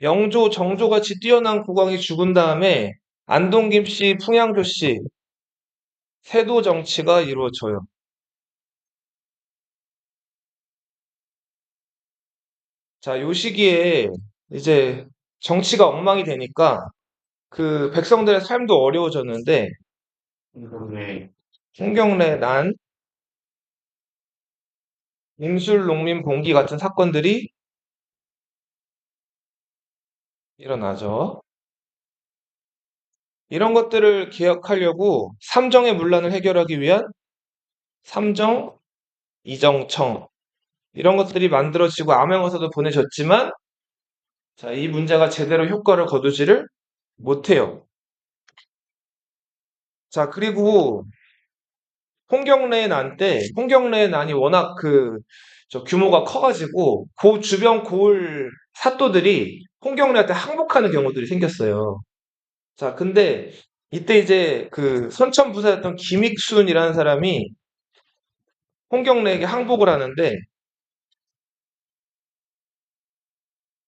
영조, 정조같이 뛰어난 국왕이 죽은 다음에 안동김 씨, 풍양조 씨 세도 정치가 이루어져요. 자, 요 시기에 이제 정치가 엉망이 되니까 그 백성들의 삶도 어려워졌는데 홍경래 난, 임술농민 봉기 같은 사건들이 일어나죠. 이런 것들을 개혁하려고 삼정의 문란을 해결하기 위한 삼정 이정청 이런 것들이 만들어지고 암행어사도 보내졌지만 자, 이 문제가 제대로 효과를 거두지를 못해요. 자, 그리고 홍경래의 난 때, 홍경래의 난이 워낙 규모가 커가지고, 그 주변 고을 사또들이 홍경래한테 항복하는 경우들이 생겼어요. 자, 근데 이때 이제 그 선천부사였던 김익순이라는 사람이 홍경래에게 항복을 하는데,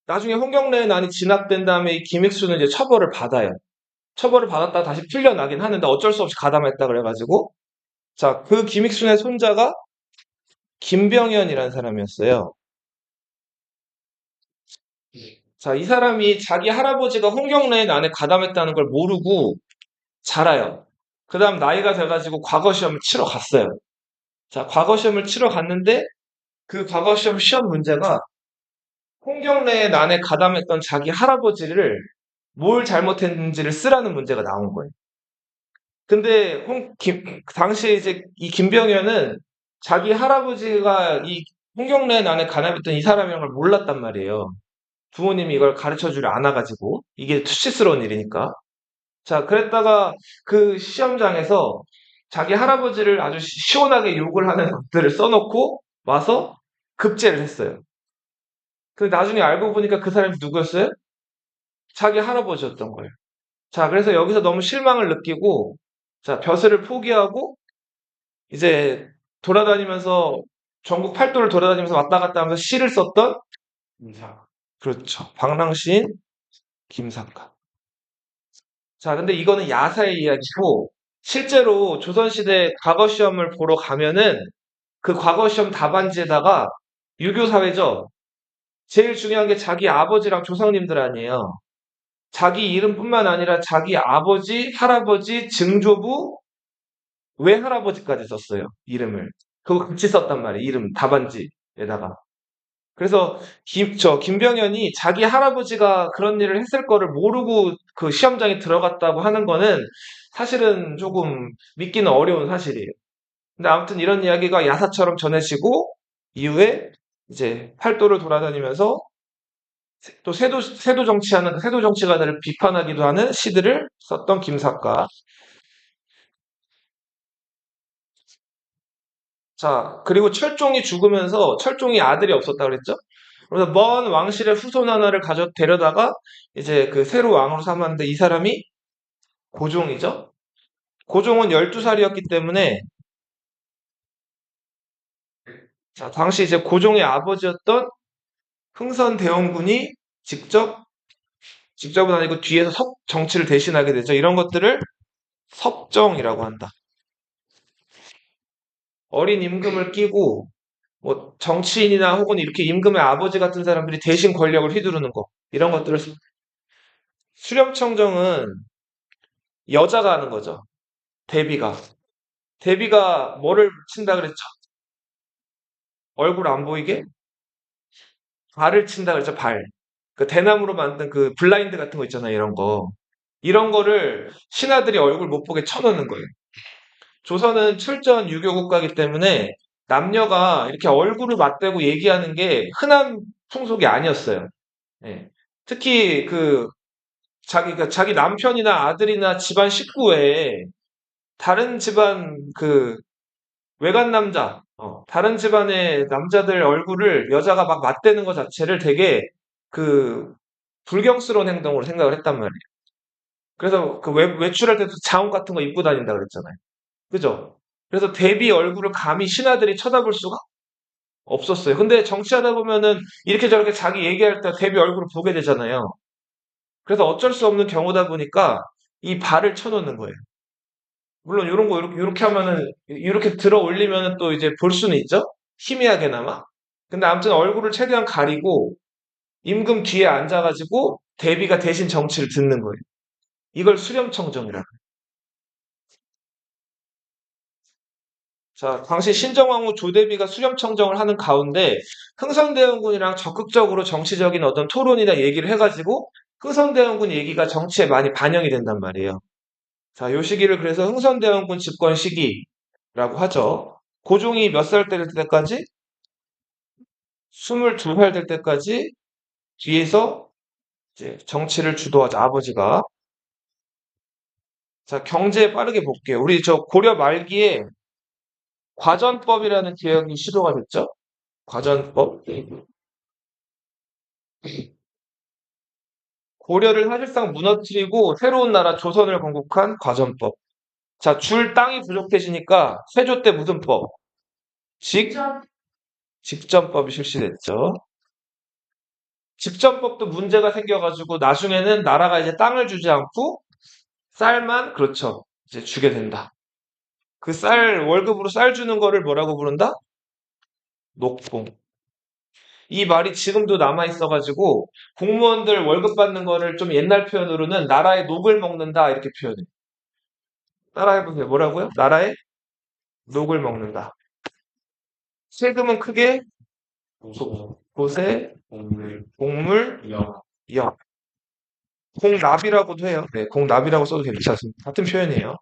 나중에 홍경래의 난이 진압된 다음에 이 김익순은 이제 처벌을 받아요. 처벌을 받았다가 다시 풀려나긴 하는데 어쩔 수 없이 가담했다 그래가지고, 자, 그 김익순의 손자가 김병현이라는 사람이었어요. 자, 이 사람이 자기 할아버지가 홍경래의 난에 가담했다는 걸 모르고 자라요. 그 다음 나이가 돼가지고 과거 시험을 치러 갔어요. 자, 과거 시험을 치러 갔는데 그 과거 시험 문제가 홍경래의 난에 가담했던 자기 할아버지를 뭘 잘못했는지를 쓰라는 문제가 나온 거예요. 근데 당시에 이제 이 김병현은 자기 할아버지가 이 홍경래 난에 가담했던 이 사람이란 걸 몰랐단 말이에요. 부모님이 이걸 가르쳐 주려 않아가지고 이게 수치스러운 일이니까. 자, 그랬다가 그 시험장에서 자기 할아버지를 아주 시원하게 욕을 하는 것들을 써놓고 와서 급제를 했어요. 근데 나중에 알고 보니까 그 사람이 누구였어요? 자기 할아버지였던 거예요. 자, 그래서 여기서 너무 실망을 느끼고 자, 벼슬을 포기하고 이제 돌아다니면서 전국 팔도를 돌아다니면서 왔다 갔다 하면서 시를 썼던 김사가. 그렇죠. 방랑시인 김사가. 자, 근데 이거는 야사의 이야기고 실제로 조선시대 과거 시험을 보러 가면은 그 과거 시험 답안지에다가 유교 사회죠. 제일 중요한 게 자기 아버지랑 조상님들 아니에요. 자기 이름뿐만 아니라 자기 아버지, 할아버지, 증조부, 외할아버지까지 썼어요. 이름을. 그거 같이 썼단 말이에요. 이름 답안지에다가. 그래서 김병현이 자기 할아버지가 그런 일을 했을 거를 모르고 그 시험장에 들어갔다고 하는 거는 사실은 조금 믿기는 어려운 사실이에요. 근데 아무튼 이런 이야기가 야사처럼 전해지고 이후에 이제 팔도를 돌아다니면서 또 세도 정치가들을 비판하기도 하는 시들을 썼던 김사과. 자, 그리고 철종이 죽으면서 철종이 아들이 없었다 그랬죠? 그래서 먼 왕실의 후손 하나를 데려다가 이제 그 새로 왕으로 삼았는데 이 사람이 고종이죠. 고종은 12살이었기 때문에 자, 당시 이제 고종의 아버지였던 흥선대원군이 직접은 아니고 뒤에서 정치를 대신하게 되죠. 이런 것들을 섭정이라고 한다. 어린 임금을 끼고 뭐 정치인이나 혹은 이렇게 임금의 아버지 같은 사람들이 대신 권력을 휘두르는 거 이런 것들을 수렴청정은 여자가 하는 거죠. 대비가. 데비가 뭐를 친다 그랬죠? 얼굴 안 보이게? 발을 친다 그랬죠, 발. 그 대나무로 만든 그 블라인드 같은 거 있잖아요, 이런 거. 이런 거를 신하들이 얼굴 못 보게 쳐놓는 거예요. 조선은 철저한 유교 국가이기 때문에 남녀가 이렇게 얼굴을 맞대고 얘기하는 게 흔한 풍속이 아니었어요. 예. 특히 자기 남편이나 아들이나 집안 식구 외에 다른 집안 외간 남자, 다른 집안의 남자들 얼굴을 여자가 막 맞대는 것 자체를 되게 그 불경스러운 행동으로 생각을 했단 말이에요. 그래서 외출할 때도 자옷 같은 거 입고 다닌다 그랬잖아요. 그죠? 그래서 데뷔 얼굴을 감히 신하들이 쳐다볼 수가 없었어요. 근데 정치하다 보면은 이렇게 저렇게 자기 얘기할 때 데뷔 얼굴을 보게 되잖아요. 그래서 어쩔 수 없는 경우다 보니까 이 발을 쳐놓는 거예요. 물론 이런 거 이렇게 하면은 이렇게 들어 올리면은 또 이제 볼 수는 있죠. 희미하게나마. 근데 아무튼 얼굴을 최대한 가리고 임금 뒤에 앉아가지고 대비가 대신 정치를 듣는 거예요. 이걸 수렴청정이라고. 자, 당시 신정왕후 조대비가 수렴청정을 하는 가운데 흥선대원군이랑 적극적으로 정치적인 어떤 토론이나 얘기를 해가지고 흥선대원군 얘기가 정치에 많이 반영이 된단 말이에요. 자, 요 시기를 그래서 흥선대원군 집권 시기라고 하죠. 고종이 몇 살 될 때까지? 22살 될 때까지 뒤에서 이제 정치를 주도하자, 아버지가. 자, 경제 빠르게 볼게요. 우리 저 고려 말기에 과전법이라는 개혁이 시도가 됐죠? 과전법. 고려를 사실상 무너뜨리고 새로운 나라 조선을 건국한 과전법. 자, 줄 땅이 부족해지니까 세조 때 무슨 법? 직, 직전법이 실시됐죠. 직전법도 문제가 생겨가지고 나중에는 나라가 이제 땅을 주지 않고 쌀만, 그렇죠, 이제 주게 된다. 그 월급으로 쌀 주는 거를 뭐라고 부른다? 녹봉. 이 말이 지금도 남아있어가지고 공무원들 월급 받는 거를 좀 옛날 표현으로는 나라의 녹을 먹는다 이렇게 표현해요. 따라해보세요. 뭐라고요? 나라의 녹을 먹는다. 세금은 크게 고세, 공물, 역. 공납이라고도 해요. 네, 공납이라고 써도 괜찮습니다. 같은 표현이에요.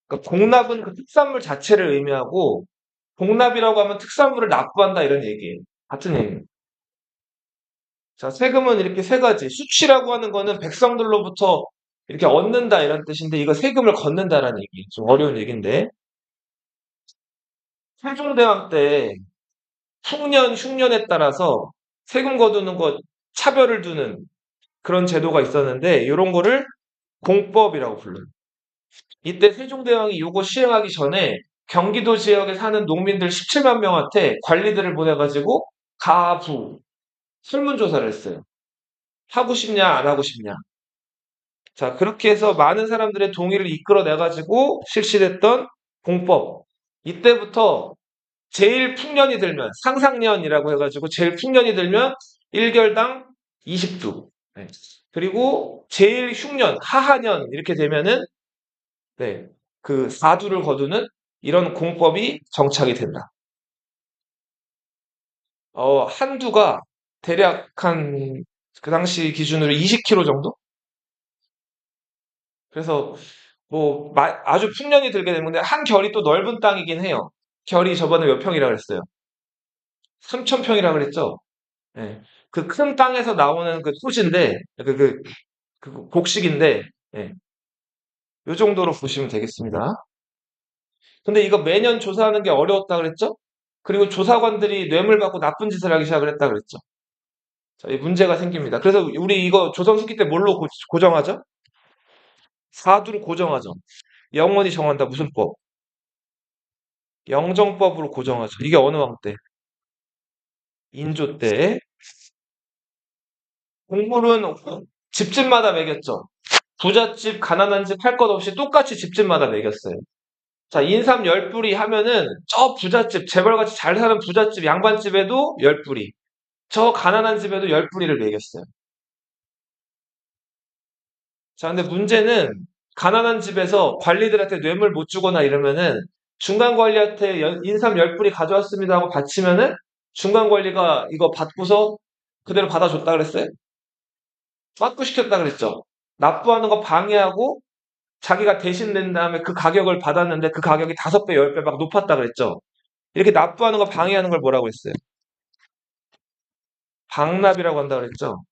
그러니까 공납은 그 특산물 자체를 의미하고 공납이라고 하면 특산물을 납부한다 이런 얘기예요. 같은 얘기예요. 자, 세금은 이렇게 세 가지. 수치라고 하는 거는 백성들로부터 이렇게 얻는다 이런 뜻인데 이거 세금을 걷는다라는 얘기. 좀 어려운 얘기인데. 세종대왕 때 풍년, 흉년에 따라서 세금 거두는 거 차별을 두는 그런 제도가 있었는데 이런 거를 공법이라고 불러요. 이때 세종대왕이 이거 시행하기 전에 경기도 지역에 사는 농민들 17만 명한테 관리들을 보내가지고 가부 설문조사를 했어요. 하고 싶냐, 안 하고 싶냐. 자, 그렇게 해서 많은 사람들의 동의를 이끌어내가지고 실시됐던 공법. 이때부터 제일 풍년이 들면, 상상년이라고 해가지고 제일 풍년이 들면 1결당 20두. 네. 그리고 제일 흉년, 하하년 이렇게 되면은 네, 그 4두를 거두는 이런 공법이 정착이 된다. 한두가 대략 한 그 당시 기준으로 20km 정도? 그래서 뭐 아주 풍년이 들게 되는데 한 결이 또 넓은 땅이긴 해요. 결이 저번에 몇 평이라 그랬어요? 3,000평이라 그랬죠? 예. 그 큰 땅에서 나오는 그 토지인데 그 곡식인데 예. 요 정도로 보시면 되겠습니다. 근데 이거 매년 조사하는 게 어려웠다 그랬죠? 그리고 조사관들이 뇌물 받고 나쁜 짓을 하기 시작을 했다 그랬죠. 자, 이 문제가 생깁니다. 그래서 우리 이거 조선 후기 때 뭘로 고정하죠? 사두를 고정하죠. 영원히 정한다. 무슨 법? 영정법으로 고정하죠. 이게 어느 왕 때? 인조 때. 곡물은 집집마다 매겼죠. 부잣집, 가난한 집 할 것 없이 똑같이 집집마다 매겼어요. 자, 인삼 10뿌리 하면은 저 부잣집, 재벌같이 잘 사는 부잣집, 양반집에도 10뿌리. 저 가난한 집에도 10뿌리를 매겼어요. 자, 근데 문제는 가난한 집에서 관리들한테 뇌물 못 주거나 이러면은 중간 관리한테 인삼 10뿌리 가져왔습니다 하고 바치면은 중간 관리가 이거 받고서 그대로 받아줬다 그랬어요? 빠꾸시켰다 그랬죠? 납부하는 거 방해하고 자기가 대신 낸 다음에 그 가격을 받았는데 그 가격이 5배, 10배 막 높았다 그랬죠? 이렇게 납부하는 거 방해하는 걸 뭐라고 했어요? 방납이라고 한다 그랬죠?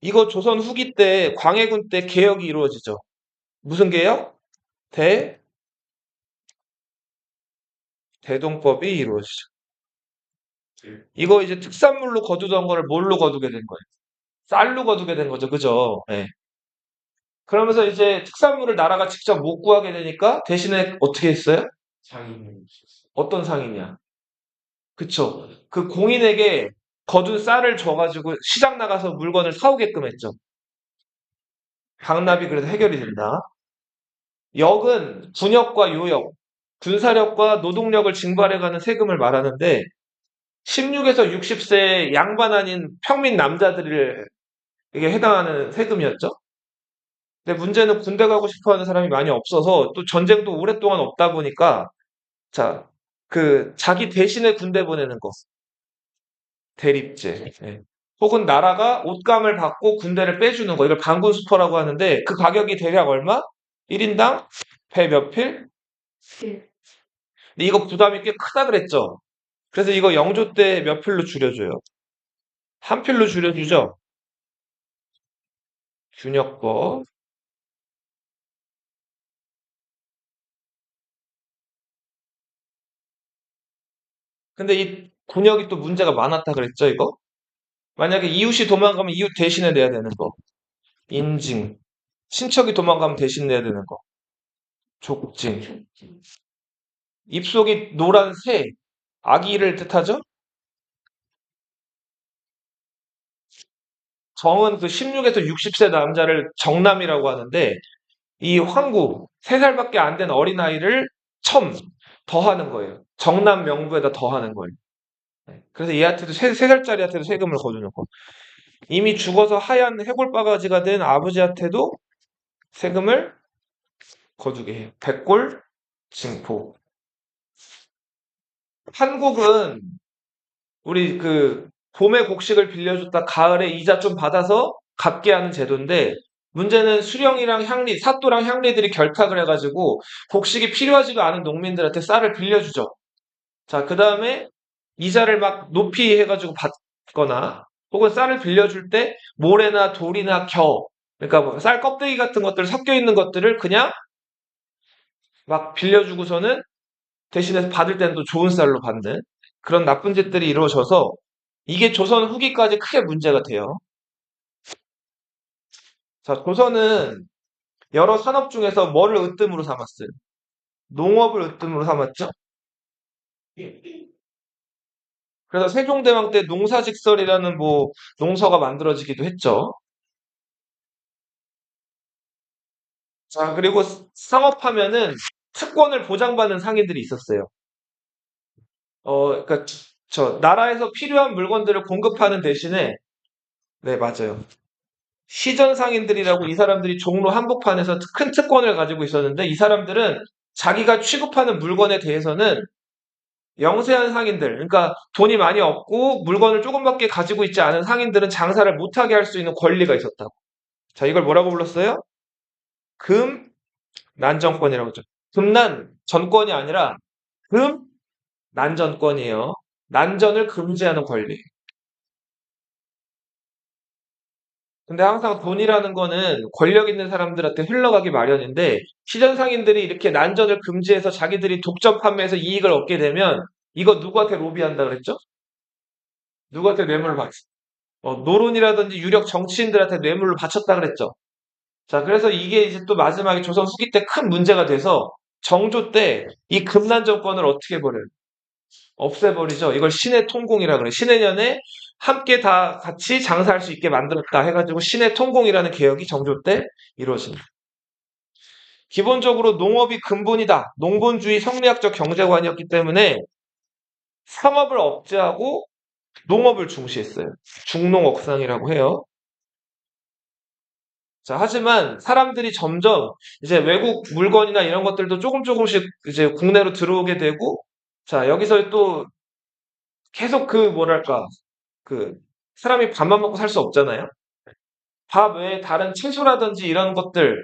이거 조선 후기 때 광해군 때 개혁이 이루어지죠. 무슨 개혁? 대동법이 이루어지죠. 이거 이제 특산물로 거두던 거를 뭘로 거두게 된 거예요? 쌀로 거두게 된 거죠. 그죠? 예. 그러면서 이제 특산물을 나라가 직접 못 구하게 되니까 대신에 어떻게 했어요? 어떤 상이냐? 그쵸. 그 공인에게 거둔 쌀을 줘가지고 시장 나가서 물건을 사오게끔 했죠. 방납이 그래서 해결이 된다. 역은 군역과 요역, 군사력과 노동력을 징발해가는 세금을 말하는데 16에서 60세 양반 아닌 평민 남자들에게 해당하는 세금이었죠. 근데 문제는 군대 가고 싶어 하는 사람이 많이 없어서 또 전쟁도 오랫동안 없다 보니까 자, 자기 대신에 군대 보내는 거. 대립제. 예. 혹은 나라가 옷감을 받고 군대를 빼주는 거. 이걸 반군수포라고 하는데 그 가격이 대략 얼마? 1인당 배 몇 필? 근데 이거 부담이 꽤 크다 그랬죠. 그래서 이거 영조 때 몇 필로 줄여줘요? 한 필로 줄여주죠. 균역법. 근데 이 군역이 또 문제가 많았다 그랬죠, 이거? 만약에 이웃이 도망가면 이웃 대신에 내야 되는 거. 인징. 친척이 도망가면 대신 내야 되는 거. 족징. 입속이 노란 새. 아기를 뜻하죠? 정은 그 16에서 60세 남자를 정남이라고 하는데 이 황구 3살밖에 안 된 어린아이를 더하는 거예요. 정남 명부에다 더하는 거예요. 네. 그래서 얘한테도 3살짜리한테도 세금을 거두는 거. 이미 죽어서 하얀 해골바가지가 된 아버지한테도 세금을 거두게 해요. 백골, 징포. 한국은 우리 봄에 곡식을 빌려줬다 가을에 이자 좀 받아서 갚게 하는 제도인데 문제는 수령이랑 향리, 사또랑 향리들이 결탁을 해가지고 곡식이 필요하지도 않은 농민들한테 쌀을 빌려주죠. 자, 그 다음에 이자를 막 높이 해가지고 받거나 혹은 쌀을 빌려줄 때 모래나 돌이나 그러니까 뭐쌀 껍데기 같은 것들 섞여 있는 것들을 그냥 막 빌려주고서는 대신에 받을 때는 또 좋은 쌀로 받는 그런 나쁜 짓들이 이루어져서 이게 조선 후기까지 크게 문제가 돼요. 자, 조선은 여러 산업 중에서 뭐를 으뜸으로 삼았어요? 농업을 으뜸으로 삼았죠? 그래서 세종대왕 때 농사직설이라는 뭐 농서가 만들어지기도 했죠. 자, 그리고 상업하면은 특권을 보장받는 상인들이 있었어요. 그러니까 나라에서 필요한 물건들을 공급하는 대신에 네, 맞아요. 시전 상인들이라고 이 사람들이 종로 한복판에서 큰 특권을 가지고 있었는데 이 사람들은 자기가 취급하는 물건에 대해서는 영세한 상인들, 그러니까 돈이 많이 없고 물건을 조금밖에 가지고 있지 않은 상인들은 장사를 못하게 할 수 있는 권리가 있었다고. 자, 이걸 뭐라고 불렀어요? 금난정권이라고 했죠. 금난 전권이 아니라 금난전권이에요. 난전을 금지하는 권리. 근데 항상 돈이라는 거는 권력 있는 사람들한테 흘러가기 마련인데 시전 상인들이 이렇게 난전을 금지해서 자기들이 독점 판매해서 이익을 얻게 되면 이거 누구한테 로비한다 그랬죠? 누구한테 뇌물을 받 노론이라든지 유력 정치인들한테 뇌물을 바쳤다 그랬죠. 자, 그래서 이게 이제 또 마지막에 조선 후기 때 큰 문제가 돼서 정조 때 이 금난 정권을 어떻게 버려요? 없애버리죠. 이걸 신의 통공이라 그래요. 신의 년에 함께 다 같이 장사할 수 있게 만들었다 해가지고 신의 통공이라는 개혁이 정조 때 이루어집니다. 기본적으로 농업이 근본이다. 농본주의 성리학적 경제관이었기 때문에 상업을 억제하고 농업을 중시했어요. 중농억상이라고 해요. 자, 하지만 사람들이 점점 이제 외국 물건이나 이런 것들도 조금씩 이제 국내로 들어오게 되고, 자, 여기서 또 계속 뭐랄까, 그, 사람이 밥만 먹고 살 수 없잖아요. 밥 외에 다른 채소라든지 이런 것들,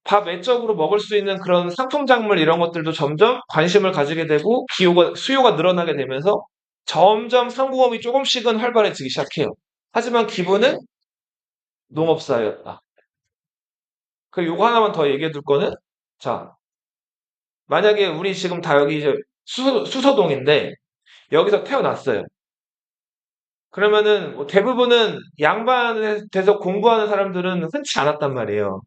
밥 외적으로 먹을 수 있는 그런 상품작물 이런 것들도 점점 관심을 가지게 되고, 수요가 늘어나게 되면서 점점 상공업이 조금씩은 활발해지기 시작해요. 하지만 기본은 농업사였다. 그리고 요거 하나만 더 얘기해 둘 거는, 자, 만약에 우리 지금 다 여기 이제 수서동인데, 여기서 태어났어요. 그러면은 뭐 대부분은 양반에 돼서 공부하는 사람들은 흔치 않았단 말이에요.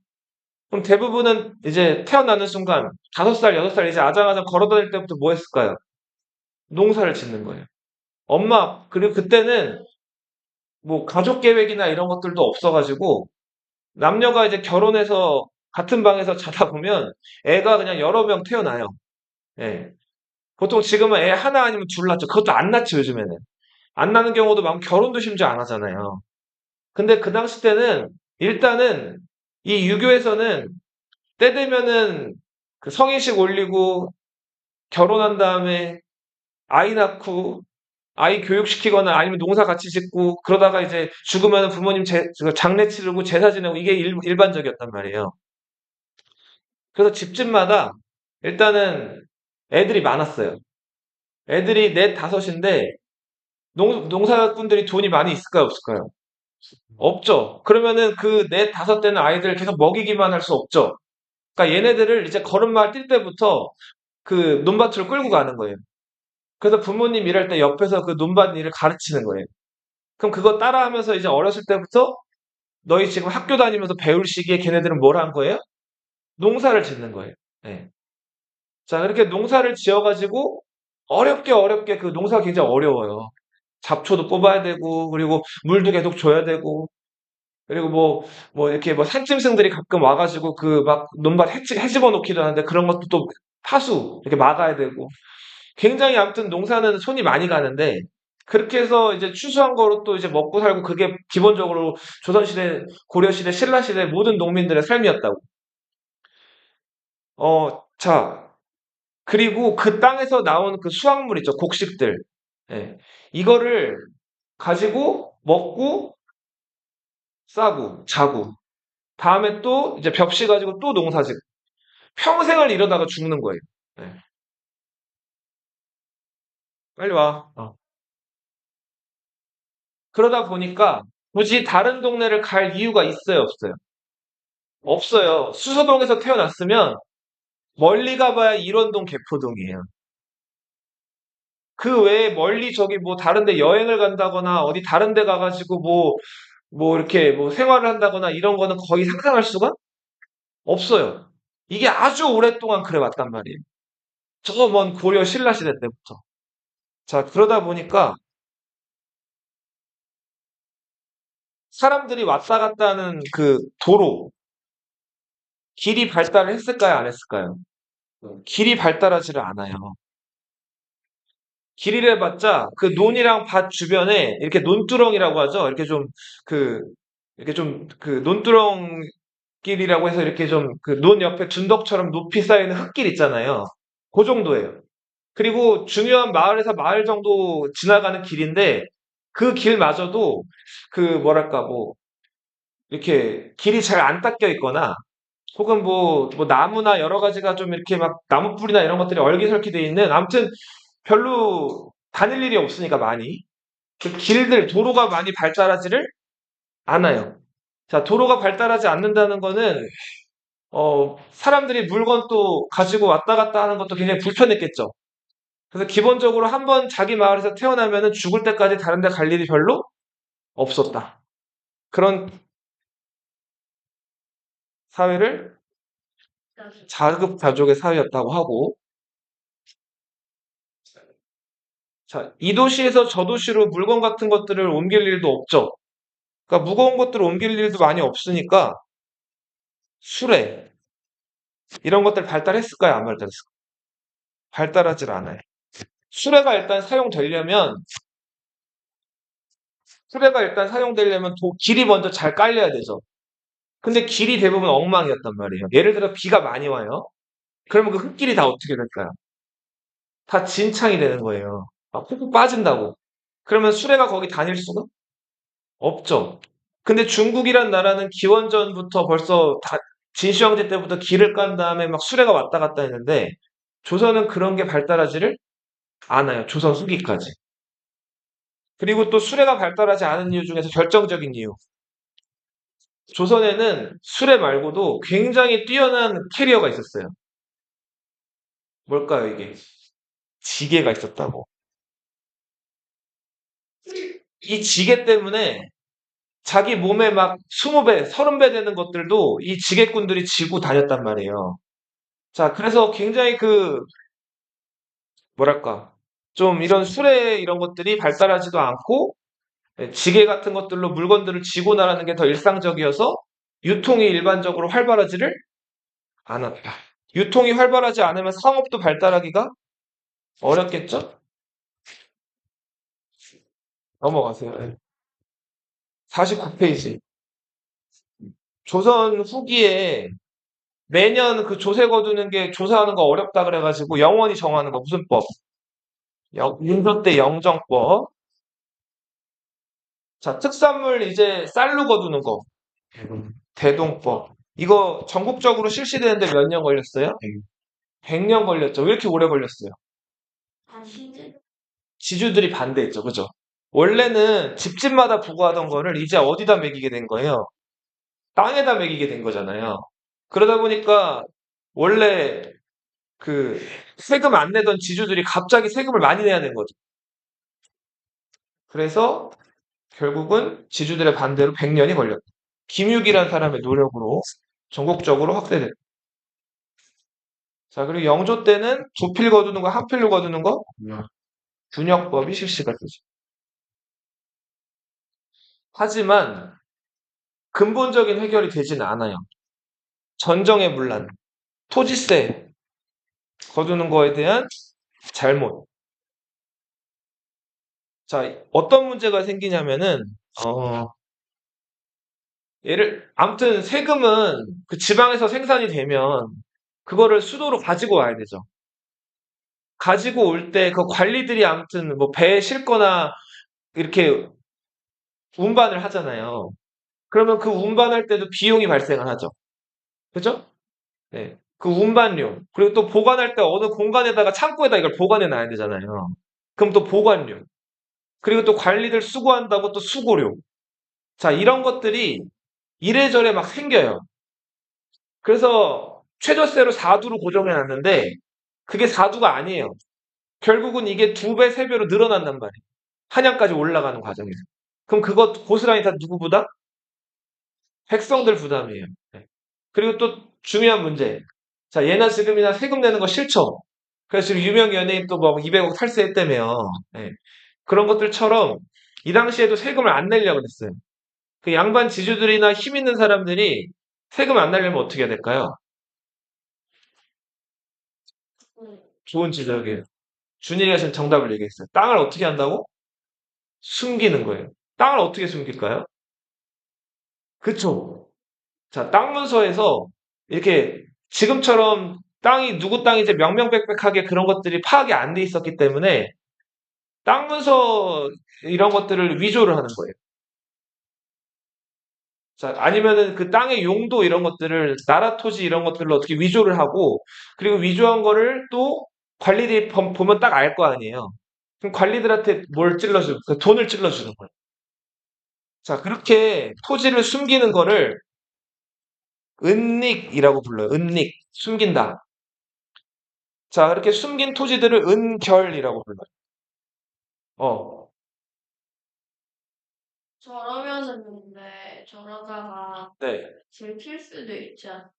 그럼 대부분은 이제 태어나는 순간 5살, 6살 이제 아장아장 걸어다닐 때부터 뭐 했을까요? 농사를 짓는 거예요. 그리고 그때는 뭐 가족 계획이나 이런 것들도 없어가지고 남녀가 이제 결혼해서 같은 방에서 자다 보면 애가 그냥 여러 명 태어나요. 예. 보통 지금은 애 하나 아니면 둘 낳죠. 그것도 안 낳죠, 요즘에는. 안 낳는 경우도 많고 결혼도 심지어 안 하잖아요. 근데 그 당시 때는 일단은 이 유교에서는 때 되면은 그 성인식 올리고 결혼한 다음에 아이 낳고 아이 교육시키거나 아니면 농사 같이 짓고 그러다가 이제 죽으면 부모님 장례 치르고 제사 지내고 이게 일반적이었단 말이에요. 그래서 집집마다 일단은 애들이 많았어요. 애들이 넷, 다섯인데 농사꾼들이 돈이 많이 있을까요, 없을까요? 없죠. 그러면은 그 넷, 다섯 되는 아이들을 계속 먹이기만 할 수 없죠. 그러니까 얘네들을 이제 걸음마 뛸 때부터 그 논밭으로 끌고 가는 거예요. 그래서 부모님 일할 때 옆에서 그 논밭 일을 가르치는 거예요. 그럼 그거 따라하면서 이제 어렸을 때부터 너희 지금 학교 다니면서 배울 시기에 걔네들은 뭘 한 거예요? 농사를 짓는 거예요. 네. 자, 그렇게 농사를 지어가지고 어렵게 어렵게 그 농사가 굉장히 어려워요. 잡초도 뽑아야 되고, 그리고 물도 계속 줘야 되고, 그리고 뭐 이렇게 뭐 산짐승들이 가끔 와가지고 그 막 논밭 해집어 놓기도 하는데 그런 것도 또 파수 이렇게 막아야 되고, 굉장히 아무튼 농사는 손이 많이 가는데, 그렇게 해서 이제 추수한 거로 또 이제 먹고 살고 그게 기본적으로 조선시대, 고려시대, 신라시대 모든 농민들의 삶이었다고. 자, 그리고 그 땅에서 나온 그 수확물 있죠. 곡식들. 예. 이거를 가지고 먹고 싸고 자고 다음에 또 이제 벽시 가지고 또 농사 짓고 평생을 이러다가 죽는 거예요. 예. 빨리 와. 그러다 보니까 굳이 다른 동네를 갈 이유가 있어요, 없어요? 없어요. 수서동에서 태어났으면 멀리 가봐야 일원동, 개포동이에요. 그 외에 멀리 저기 뭐 다른 데 여행을 간다거나 어디 다른 데 가가지고 뭐 이렇게 뭐 생활을 한다거나 이런 거는 거의 상상할 수가 없어요. 이게 아주 오랫동안 그래 왔단 말이에요. 저 먼 고려 신라시대 때부터. 자, 그러다 보니까 사람들이 왔다 갔다 하는 그 도로, 길이 발달을 했을까요? 안 했을까요? 길이 발달하지를 않아요. 길이를 해봤자 그 논이랑 밭 주변에 이렇게 논두렁이라고 하죠. 그, 이렇게 좀 그 논두렁길이라고 해서 이렇게 좀 그 논 옆에 둔덕처럼 높이 쌓이는 흙길 있잖아요. 그 정도예요. 그리고 중요한 마을에서 마을 정도 지나가는 길인데 그 길마저도 그 뭐랄까 뭐 이렇게 길이 잘 안 닦여 있거나 혹은 뭐 나무나 여러 가지가 좀 이렇게 막 나무 뿌리나 이런 것들이 얼기설기 돼 있는 아무튼 별로 다닐 일이 없으니까 많이 그 길들 도로가 많이 발달하지를 않아요. 자, 도로가 발달하지 않는다는 거는 사람들이 물건 또 가지고 왔다 갔다 하는 것도 굉장히 불편했겠죠. 그래서 기본적으로 한번 자기 마을에서 태어나면은 죽을 때까지 다른 데 갈 일이 별로 없었다. 그런 사회를 자급자족의 사회였다고 하고, 자, 이 도시에서 저 도시로 물건 같은 것들을 옮길 일도 없죠. 그러니까 무거운 것들을 옮길 일도 많이 없으니까 수레 이런 것들 발달했을까요? 안 발달했을까요? 발달하질 않아요. 수레가 일단 사용되려면 길이 먼저 잘 깔려야 되죠. 근데 길이 대부분 엉망이었단 말이에요. 예를 들어 비가 많이 와요. 그러면 그 흙길이 다 어떻게 될까요? 다 진창이 되는 거예요. 막 훅훅 빠진다고. 그러면 수레가 거기 다닐 수가 없죠. 근데 중국이란 나라는 기원전부터 벌써 진시황제 때부터 길을 깐 다음에 막 수레가 왔다 갔다 했는데 조선은 그런 게 발달하지를 않아요. 조선 후기까지. 그리고 또 수레가 발달하지 않은 이유 중에서 결정적인 이유. 조선에는 수레 말고도 굉장히 뛰어난 캐리어가 있었어요. 뭘까요, 이게? 지게가 있었다고. 이 지게 때문에 자기 몸에 막 20배, 30배 되는 것들도 이 지게꾼들이 지고 다녔단 말이에요. 자, 그래서 굉장히 뭐랄까. 좀 이런 수레 이런 것들이 발달하지도 않고 지게 같은 것들로 물건들을 지고 나가는 게 더 일상적이어서 유통이 일반적으로 활발하지를 않았다. 유통이 활발하지 않으면 상업도 발달하기가 어렵겠죠? 넘어가세요. 49페이지. 조선 후기에 매년 그 조세 거두는 게 조사하는 거 어렵다 그래가지고 영원히 정하는 거 무슨 법? 민서 때 영정법. 자, 특산물 이제 쌀로 거두는 거. 대동법. 이거 전국적으로 실시되는데 몇 년 걸렸어요? 100년 걸렸죠. 왜 이렇게 오래 걸렸어요? 지주들이 반대했죠. 그죠? 원래는 집집마다 부과하던 거를 이제 어디다 매기게 된 거예요? 땅에다 매기게 된 거잖아요. 그러다 보니까 원래 그 세금 안 내던 지주들이 갑자기 세금을 많이 내야 된 거죠. 그래서 결국은 지주들의 반대로 100년이 걸렸다. 김육이라는 사람의 노력으로 전국적으로 확대됐다. 자, 그리고 영조 때는 두 필 거두는 거, 한 필로 거두는 거, 균역법이 실시가 되죠. 하지만 근본적인 해결이 되지는 않아요. 전정의 문란, 토지세 거두는 거에 대한 잘못. 자, 어떤 문제가 생기냐면은, 어, 아무튼 세금은 그 지방에서 생산이 되면 그거를 수도로 가지고 와야 되죠. 가지고 올 때 그 관리들이 아무튼 뭐 배에 싣거나 이렇게 운반을 하잖아요. 그러면 그 운반할 때도 비용이 발생을 하죠. 그죠? 네. 그 운반료. 그리고 또 보관할 때 어느 공간에다가 창고에다 이걸 보관해 놔야 되잖아요. 그럼 또 보관료. 그리고 또 관리들 수고한다고 또 수고료. 자, 이런 것들이 이래저래 막 생겨요. 그래서 최저세로 4두로 고정해 놨는데 그게 4두가 아니에요. 결국은 이게 2배, 3배로 늘어난단 말이에요. 한양까지 올라가는 과정에서. 그럼 그것 고스란히 다 누구 부담? 백성들 부담이에요. 네. 그리고 또 중요한 문제. 자, 예나 지금이나 세금 내는 거 싫죠? 그래서 지금 유명 연예인 또 뭐 200억 탈세했다며. 네. 그런 것들처럼 이 당시에도 세금을 안 내려고 그랬어요. 그 양반 지주들이나 힘 있는 사람들이 세금 안 내려면 어떻게 해야 될까요? 좋은 지적이에요. 준일이가 지금 정답을 얘기했어요. 땅을 어떻게 한다고? 숨기는 거예요. 땅을 어떻게 숨길까요? 그쵸? 자, 땅 문서에서 이렇게 지금처럼 땅이 누구 땅인지 명명백백하게 그런 것들이 파악이 안 돼 있었기 때문에 땅 문서 이런 것들을 위조를 하는 거예요. 자, 아니면은 그 땅의 용도 이런 것들을 나라 토지 이런 것들로 어떻게 위조를 하고 그리고 위조한 거를 또 관리들이 보면 딱 알 거 아니에요. 그럼 관리들한테 뭘 찔러주고 돈을 찔러주는 거예요. 자, 그렇게 토지를 숨기는 거를 은닉이라고 불러요. 은닉, 숨긴다. 자, 그렇게 숨긴 토지들을 은결이라고 불러요. 어, 저러면은 근데 저러다가 네. 들킬 수도 있지 않아?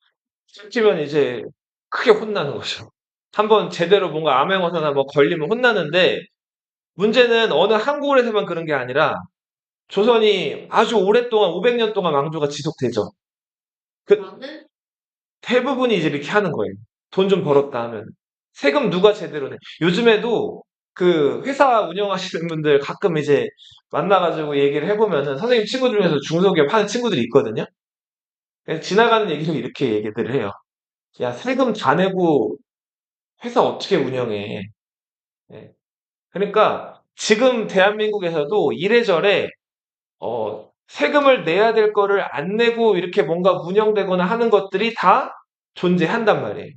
찍히면 이제 크게 혼나는 거죠. 한번 제대로 뭔가 암행어사나 뭐 걸리면 혼나는데 문제는 어느 한 곳에서만 그런 게 아니라 조선이 아주 오랫동안 500년 동안 왕조가 지속되죠. 그 나는 대부분이 이제 이렇게 하는 거예요. 돈 좀 벌었다 하면. 세금 누가 제대로 내? 요즘에도 그 회사 운영하시는 분들 가끔 이제 만나가지고 얘기를 해보면은 선생님 친구들 중에서 중소기업 하는 친구들이 있거든요. 그래서 지나가는 얘기로 이렇게 얘기들을 해요. 야, 세금 다 내고 회사 어떻게 운영해? 예. 그러니까 지금 대한민국에서도 이래저래 세금을 내야 될 거를 안 내고 이렇게 뭔가 운영되거나 하는 것들이 다 존재한단 말이에요.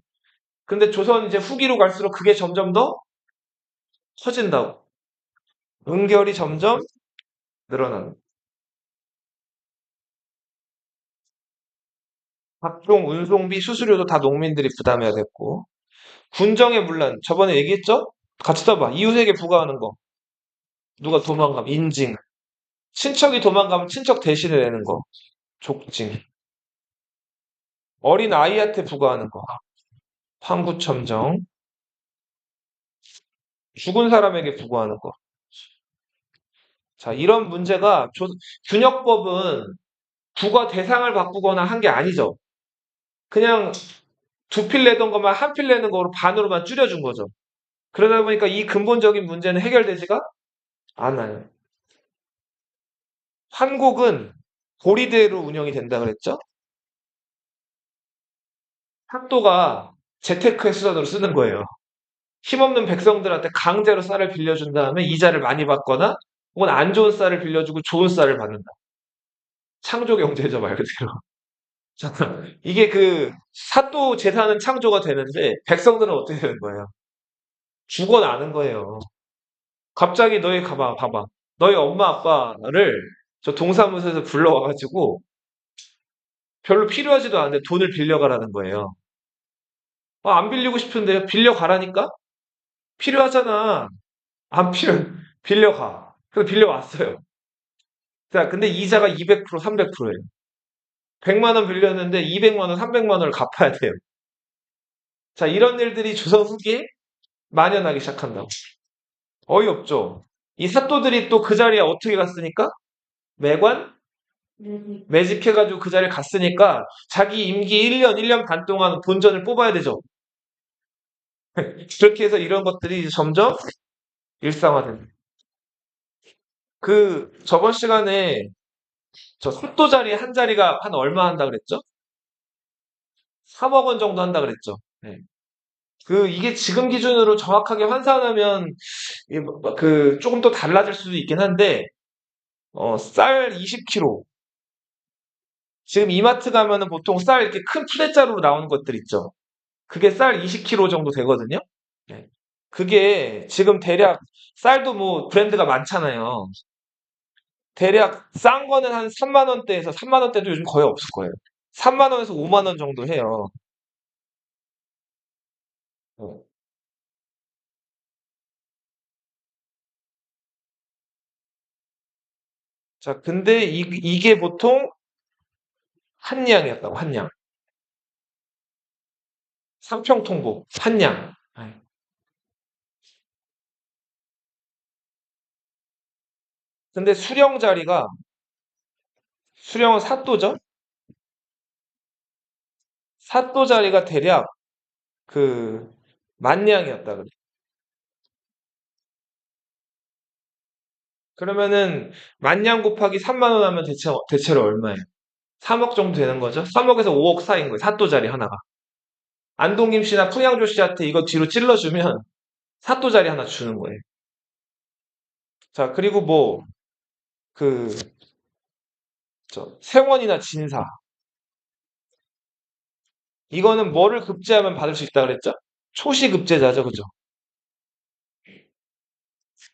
근데 조선 이제 후기로 갈수록 그게 점점 더 커진다고. 은결이 점점 늘어나는. 각종 운송비, 수수료도 다 농민들이 부담해야 됐고. 군정의 문란, 저번에 얘기했죠? 같이 써봐. 이웃에게 부과하는 거. 누가 도망가면 인징. 친척이 도망가면 친척 대신에 내는 거. 족징. 어린 아이한테 부과하는 거. 황구첨정. 죽은 사람에게 부과하는 거. 자, 이런 문제가 균역법은 부과 대상을 바꾸거나 한 게 아니죠. 그냥 두 필 내던 것만 한 필 내는 거로 반으로만 줄여준 거죠. 그러다 보니까 이 근본적인 문제는 해결되지가 않아요. 한국은 고리대로 운영이 된다 그랬죠? 학도가 재테크의 수단으로 쓰는 거예요. 힘없는 백성들한테 강제로 쌀을 빌려준 다음에 이자를 많이 받거나 혹은 안 좋은 쌀을 빌려주고 좋은 쌀을 받는다. 창조 경제죠, 말 그대로. 잠깐, 이게 그 사또 재산은 창조가 되는데 백성들은 어떻게 되는 거예요? 죽어나는 거예요. 갑자기 너희 봐봐. 너희 엄마 아빠를 저 동사무소에서 불러와가지고 별로 필요하지도 않은데 돈을 빌려가라는 거예요. 안 빌리고 싶은데요? 빌려가라니까? 필요하잖아. 안 빌려가. 그래서 빌려왔어요. 자, 근데 이자가 200%, 300%예요. 100만 원 빌렸는데 200만 원, 300만 원을 갚아야 돼요. 자, 이런 일들이 조선 후기에 만연하기 시작한다고. 어이없죠? 이 사또들이 또 그 자리에 어떻게 갔으니까? 매관? 매직해가지고 그 자리에 갔으니까 자기 임기 1년, 1년 반 동안 본전을 뽑아야 되죠. 그렇게 해서 이런 것들이 점점 일상화됩니다. 저번 시간에 저 사또 자리 한 자리가 한 얼마 한다 그랬죠? 3억 원 정도 한다 그랬죠. 네. 이게 지금 기준으로 정확하게 환산하면 조금 더 달라질 수도 있긴 한데 쌀 20kg. 지금 이마트 가면은 보통 쌀 이렇게 큰 푸대자루로 나오는 것들 있죠. 그게 쌀 20kg 정도 되거든요. 네. 그게 지금 대략 쌀도 뭐 브랜드가 많잖아요. 대략 싼 거는 한 3만 원대에서 3만 원대도 요즘 거의 없을 거예요. 3만 원에서 5만 원 정도 해요. 어. 자, 근데 이게 보통 한량이었다고, 한량. 상평통보, 한량. 네. 근데 수령은 사또죠? 사또 자리가 대략 그 만량이었다 그래. 그러면은 만량 곱하기 3만 원 하면 대체로 얼마예요? 3억 정도 되는 거죠? 3억에서 5억 사이인 거예요. 사또 자리 하나가. 안동김 씨나 풍양조 씨한테 이거 뒤로 찔러주면 사또 자리 하나 주는 거예요. 자, 그리고 그, 세원이나 진사. 이거는 뭐를 급제하면 받을 수 있다 그랬죠? 초시급제자죠, 그죠?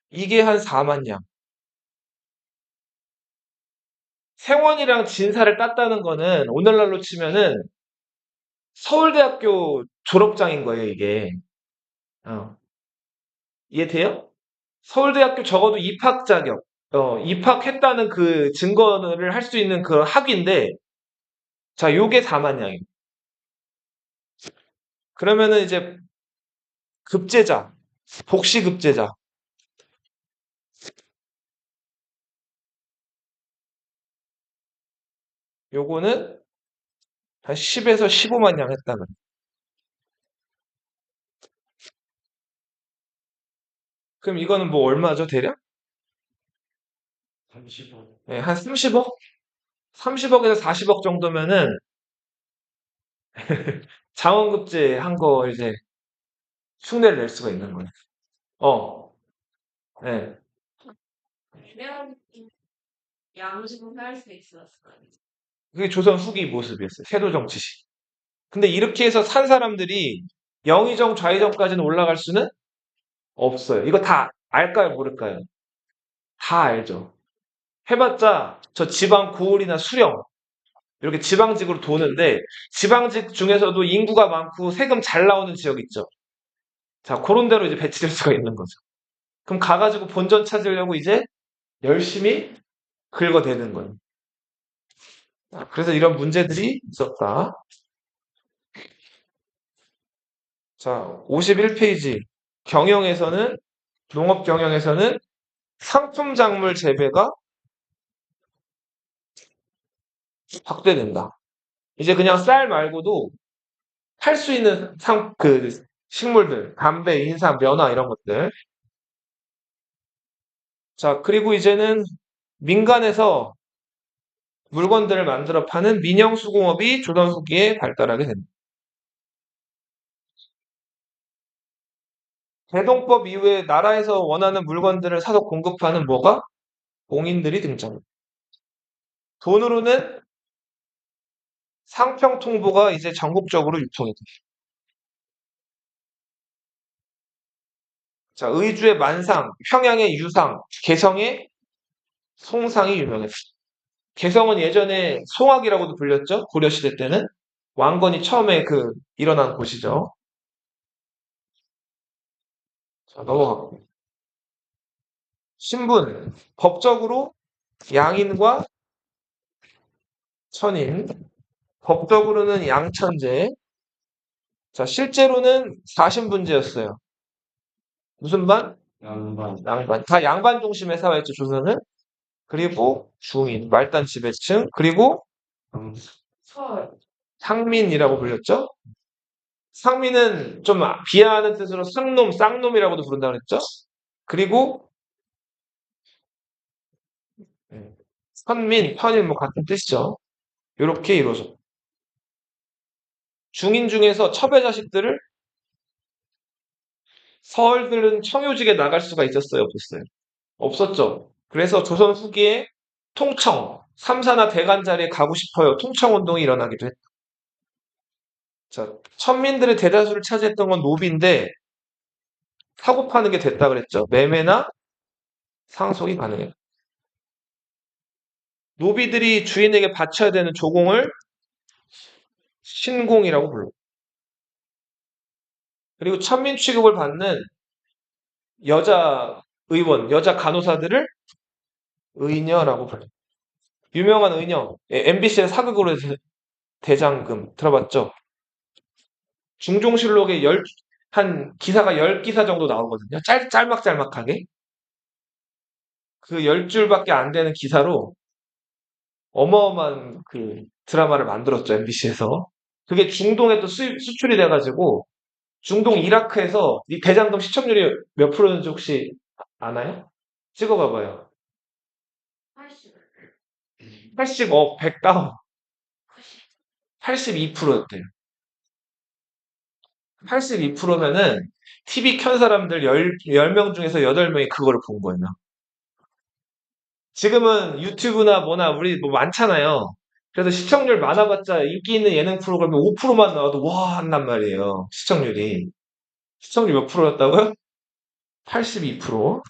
이게 한 4만 양. 세원이랑 진사를 땄다는 거는 오늘날로 치면은 서울대학교 졸업장인 거예요, 이게. 어, 이해돼요? 서울대학교 적어도 입학 자격, 입학했다는 그 증거를 할 수 있는 그 학위인데, 자, 요게 4만 양이에요. 그러면은 이제 급제자, 복시급제자. 요거는 한 10에서 15만 양 했다는. 그럼 이거는 뭐 얼마죠, 대략? 30억. 네, 한 30억? 30억에서 40억 정도면은 자원급제 한 거 이제 흉내를 낼 수가 있는 거예요. 어, 네. 그러면 양심을 할 수 있었어요. 그게 조선 후기 모습이었어요. 세도 정치시. 근데 이렇게 해서 산 사람들이 영의정, 좌의정까지는 올라갈 수는 없어요. 이거 다 알까요, 모를까요? 다 알죠. 해봤자 저 지방 고을이나 수령 이렇게 지방직으로 도는데 지방직 중에서도 인구가 많고 세금 잘 나오는 지역 있죠. 자, 그런 데로 이제 배치될 수가 있는 거죠. 그럼 가가지고 본전 찾으려고 이제 열심히 긁어대는 거예요. 그래서 이런 문제들이 있었다. 자, 51페이지. 경영에서는 농업 경영에서는 상품 작물 재배가 확대된다. 이제 그냥 쌀 말고도 팔 수 있는 식물들, 담배, 인삼, 면화 이런 것들. 자, 그리고 이제는 민간에서 물건들을 만들어 파는 민영수공업이 조선 후기에 발달하게 됩니다. 대동법 이후에 나라에서 원하는 물건들을 사서 공급하는 뭐가? 공인들이 등장합니다. 돈으로는 상평 통보가 이제 전국적으로 유통이 돼요. 자, 의주의 만상, 평양의 유상, 개성의 송상이 유명했어요. 개성은 예전에 송악이라고도 불렸죠. 고려시대 때는 왕건이 처음에 일어난 곳이죠. 자, 넘어가고. 신분, 법적으로 양인과 천인, 법적으로는 양천제, 자, 실제로는 사신분제였어요. 무슨 반? 양반. 다 양반 중심의 사회였죠, 조선은. 그리고 중인, 말단 지배층, 그리고 서울. 상민이라고 불렸죠. 상민은 좀 비하하는 뜻으로 상놈, 쌍놈이라고도 부른다고 그랬죠. 그리고 선민, 편인 뭐 같은 뜻이죠. 이렇게 이루어져. 중인 중에서 첩의 자식들을 서울들은 청요직에 나갈 수가 있었어요, 없었어요? 없었죠. 그래서 조선 후기에 통청, 삼사나 대관 자리에 가고 싶어요. 통청 운동이 일어나기도 했다. 자, 천민들의 대다수를 차지했던 건 노비인데 사고 파는 게 됐다 그랬죠. 매매나 상속이 가능해요. 노비들이 주인에게 바쳐야 되는 조공을 신공이라고 불러요. 그리고 천민 취급을 받는 여자 의원, 여자 간호사들을 의녀라고 불러요. 유명한 의녀, MBC의 사극으로 해서 대장금 들어봤죠? 중종실록에 한 기사가 10기사 정도 나오거든요. 짤막짤막하게. 그 10줄밖에 안 되는 기사로 어마어마한 드라마를 만들었죠, MBC에서. 그게 중동에 또 수출이 돼가지고, 중동 이라크에서 이 대장금 시청률이 몇 프로인지 혹시 아나요? 찍어봐봐요. 80. 80억, 100다운. 82%였대요. 82%면은 TV 켠 사람들 10명 중에서 8명이 그거를 본 거예요. 지금은 유튜브나 뭐나 우리 뭐 많잖아요. 그래서 시청률 많아봤자 인기 있는 예능 프로그램이 5%만 나와도 와 한단 말이에요. 시청률이. 시청률 몇 프로였다고요? 82%.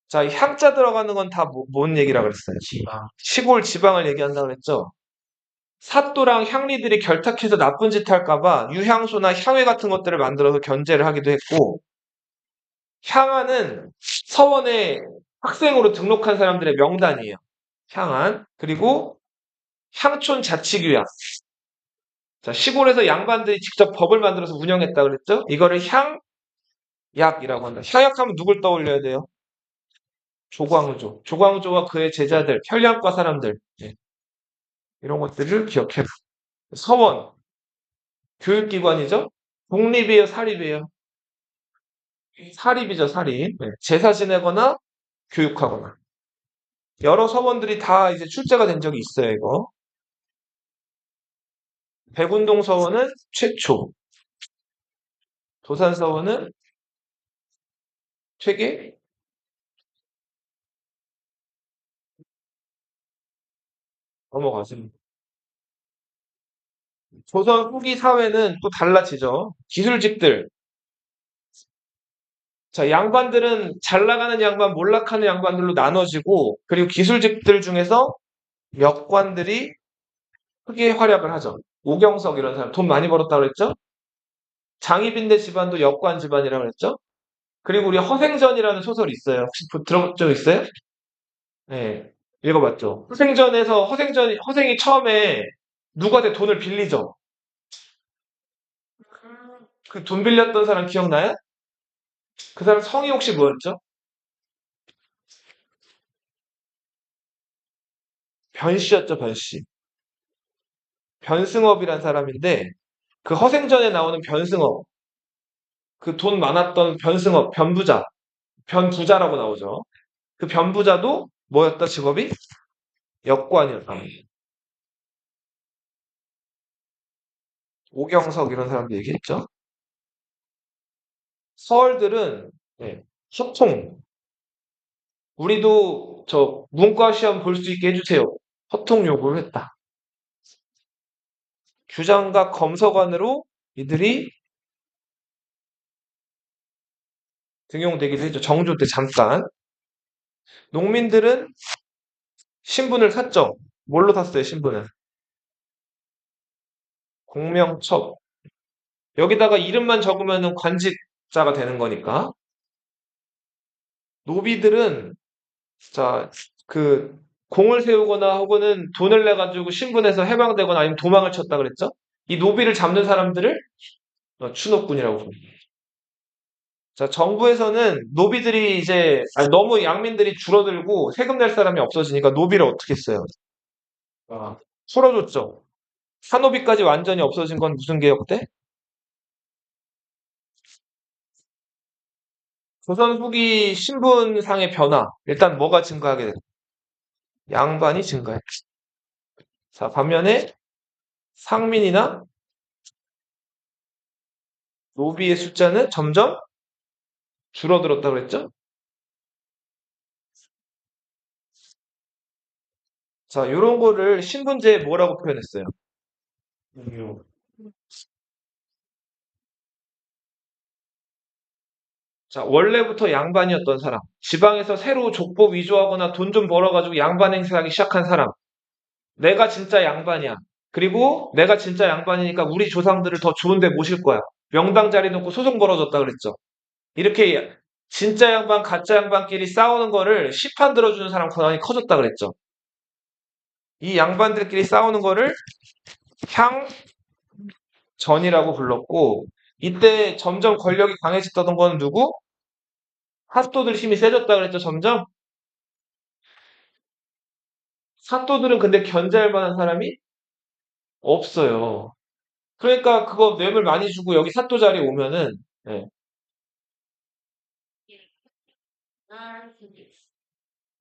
자, 이 향자 들어가는 건 다 뭔 얘기라 그랬어요? 지방. 시골 지방을 얘기한다고 그랬죠? 사또랑 향리들이 결탁해서 나쁜 짓 할까봐 유향소나 향외 같은 것들을 만들어서 견제를 하기도 했고, 향안은 서원에 학생으로 등록한 사람들의 명단이에요. 향안. 그리고 향촌 자치규약. 자, 시골에서 양반들이 직접 법을 만들어서 운영했다 그랬죠? 이거를 향약이라고 한다. 향약하면 누굴 떠올려야 돼요? 조광조. 조광조와 그의 제자들, 편리학과 사람들. 예, 이런 것들을 기억해라. 서원, 교육기관이죠? 공립이에요, 사립이에요? 사립이죠, 사립. 네, 제사 지내거나 교육하거나. 여러 서원들이 다 이제 출제가 된 적이 있어요, 이거. 백운동 서원은 최초. 도산 서원은 퇴계? 넘어가세요. 조선 후기 사회는 또 달라지죠. 기술직들. 자, 양반들은 잘 나가는 양반, 몰락하는 양반들로 나눠지고, 그리고 기술직들 중에서 역관들이 크게 활약을 하죠. 오경석 이런 사람 돈 많이 벌었다고 그랬죠? 장희빈네 집안도 역관 집안이라고 그랬죠? 그리고 우리 허생전이라는 소설이 있어요. 혹시 들어본 적 있어요? 네. 읽어봤죠. 허생전에서 허생이 처음에 누구한테 돈을 빌리죠. 그 돈 빌렸던 사람 기억나요? 그 사람 성이 혹시 뭐였죠? 변씨였죠, 변씨. 변승업이란 사람인데, 그 허생전에 나오는 변승업, 그 돈 많았던 변승업, 변부자, 변부자라고 나오죠. 그 변부자도 뭐였다, 직업이? 역관이었다. 오경석 이런 사람도 얘기했죠. 서얼들은 네, 소통, 우리도 저 문과 시험 볼 수 있게 해주세요. 소통 요구를 했다. 규장과 검서관으로 이들이 등용되기도 했죠. 정조 때 잠깐. 농민들은 신분을 샀죠. 뭘로 샀어요, 신분을? 공명첩. 여기다가 이름만 적으면 관직자가 되는 거니까. 노비들은 자, 그 공을 세우거나 혹은 돈을 내 가지고 신분에서 해방되거나 아니면 도망을 쳤다 그랬죠? 이 노비를 잡는 사람들을 추노꾼이라고 부릅니다. 자, 정부에서는 노비들이 이제 너무 양민들이 줄어들고 세금 낼 사람이 없어지니까 노비를 어떻게 했어요? 풀어줬죠. 산노비까지 완전히 없어진 건 무슨 개혁 때? 조선 후기 신분상의 변화. 일단 뭐가 증가하게 됐어요? 양반이 증가했죠. 자, 반면에 상민이나 노비의 숫자는 점점 줄어들었다고 했죠? 자, 요런 거를 신분제에 뭐라고 표현했어요? 음. 자, 원래부터 양반이었던 사람, 지방에서 새로 족보 위조하거나 돈 좀 벌어가지고 양반 행세하기 시작한 사람, 내가 진짜 양반이야. 그리고 내가 진짜 양반이니까 우리 조상들을 더 좋은 데 모실 거야. 명당 자리 놓고 소송 벌어졌다 그랬죠. 이렇게 진짜 양반, 가짜 양반끼리 싸우는 거를 시판 들어주는 사람 권한이 커졌다 그랬죠. 이 양반들끼리 싸우는 거를 향전이라고 불렀고, 이때 점점 권력이 강해졌던 건 누구? 사또들 힘이 세졌다 그랬죠, 점점? 사또들은 근데 견제할 만한 사람이 없어요. 그러니까 그거 뇌물 많이 주고 여기 사또 자리에 오면은, 예,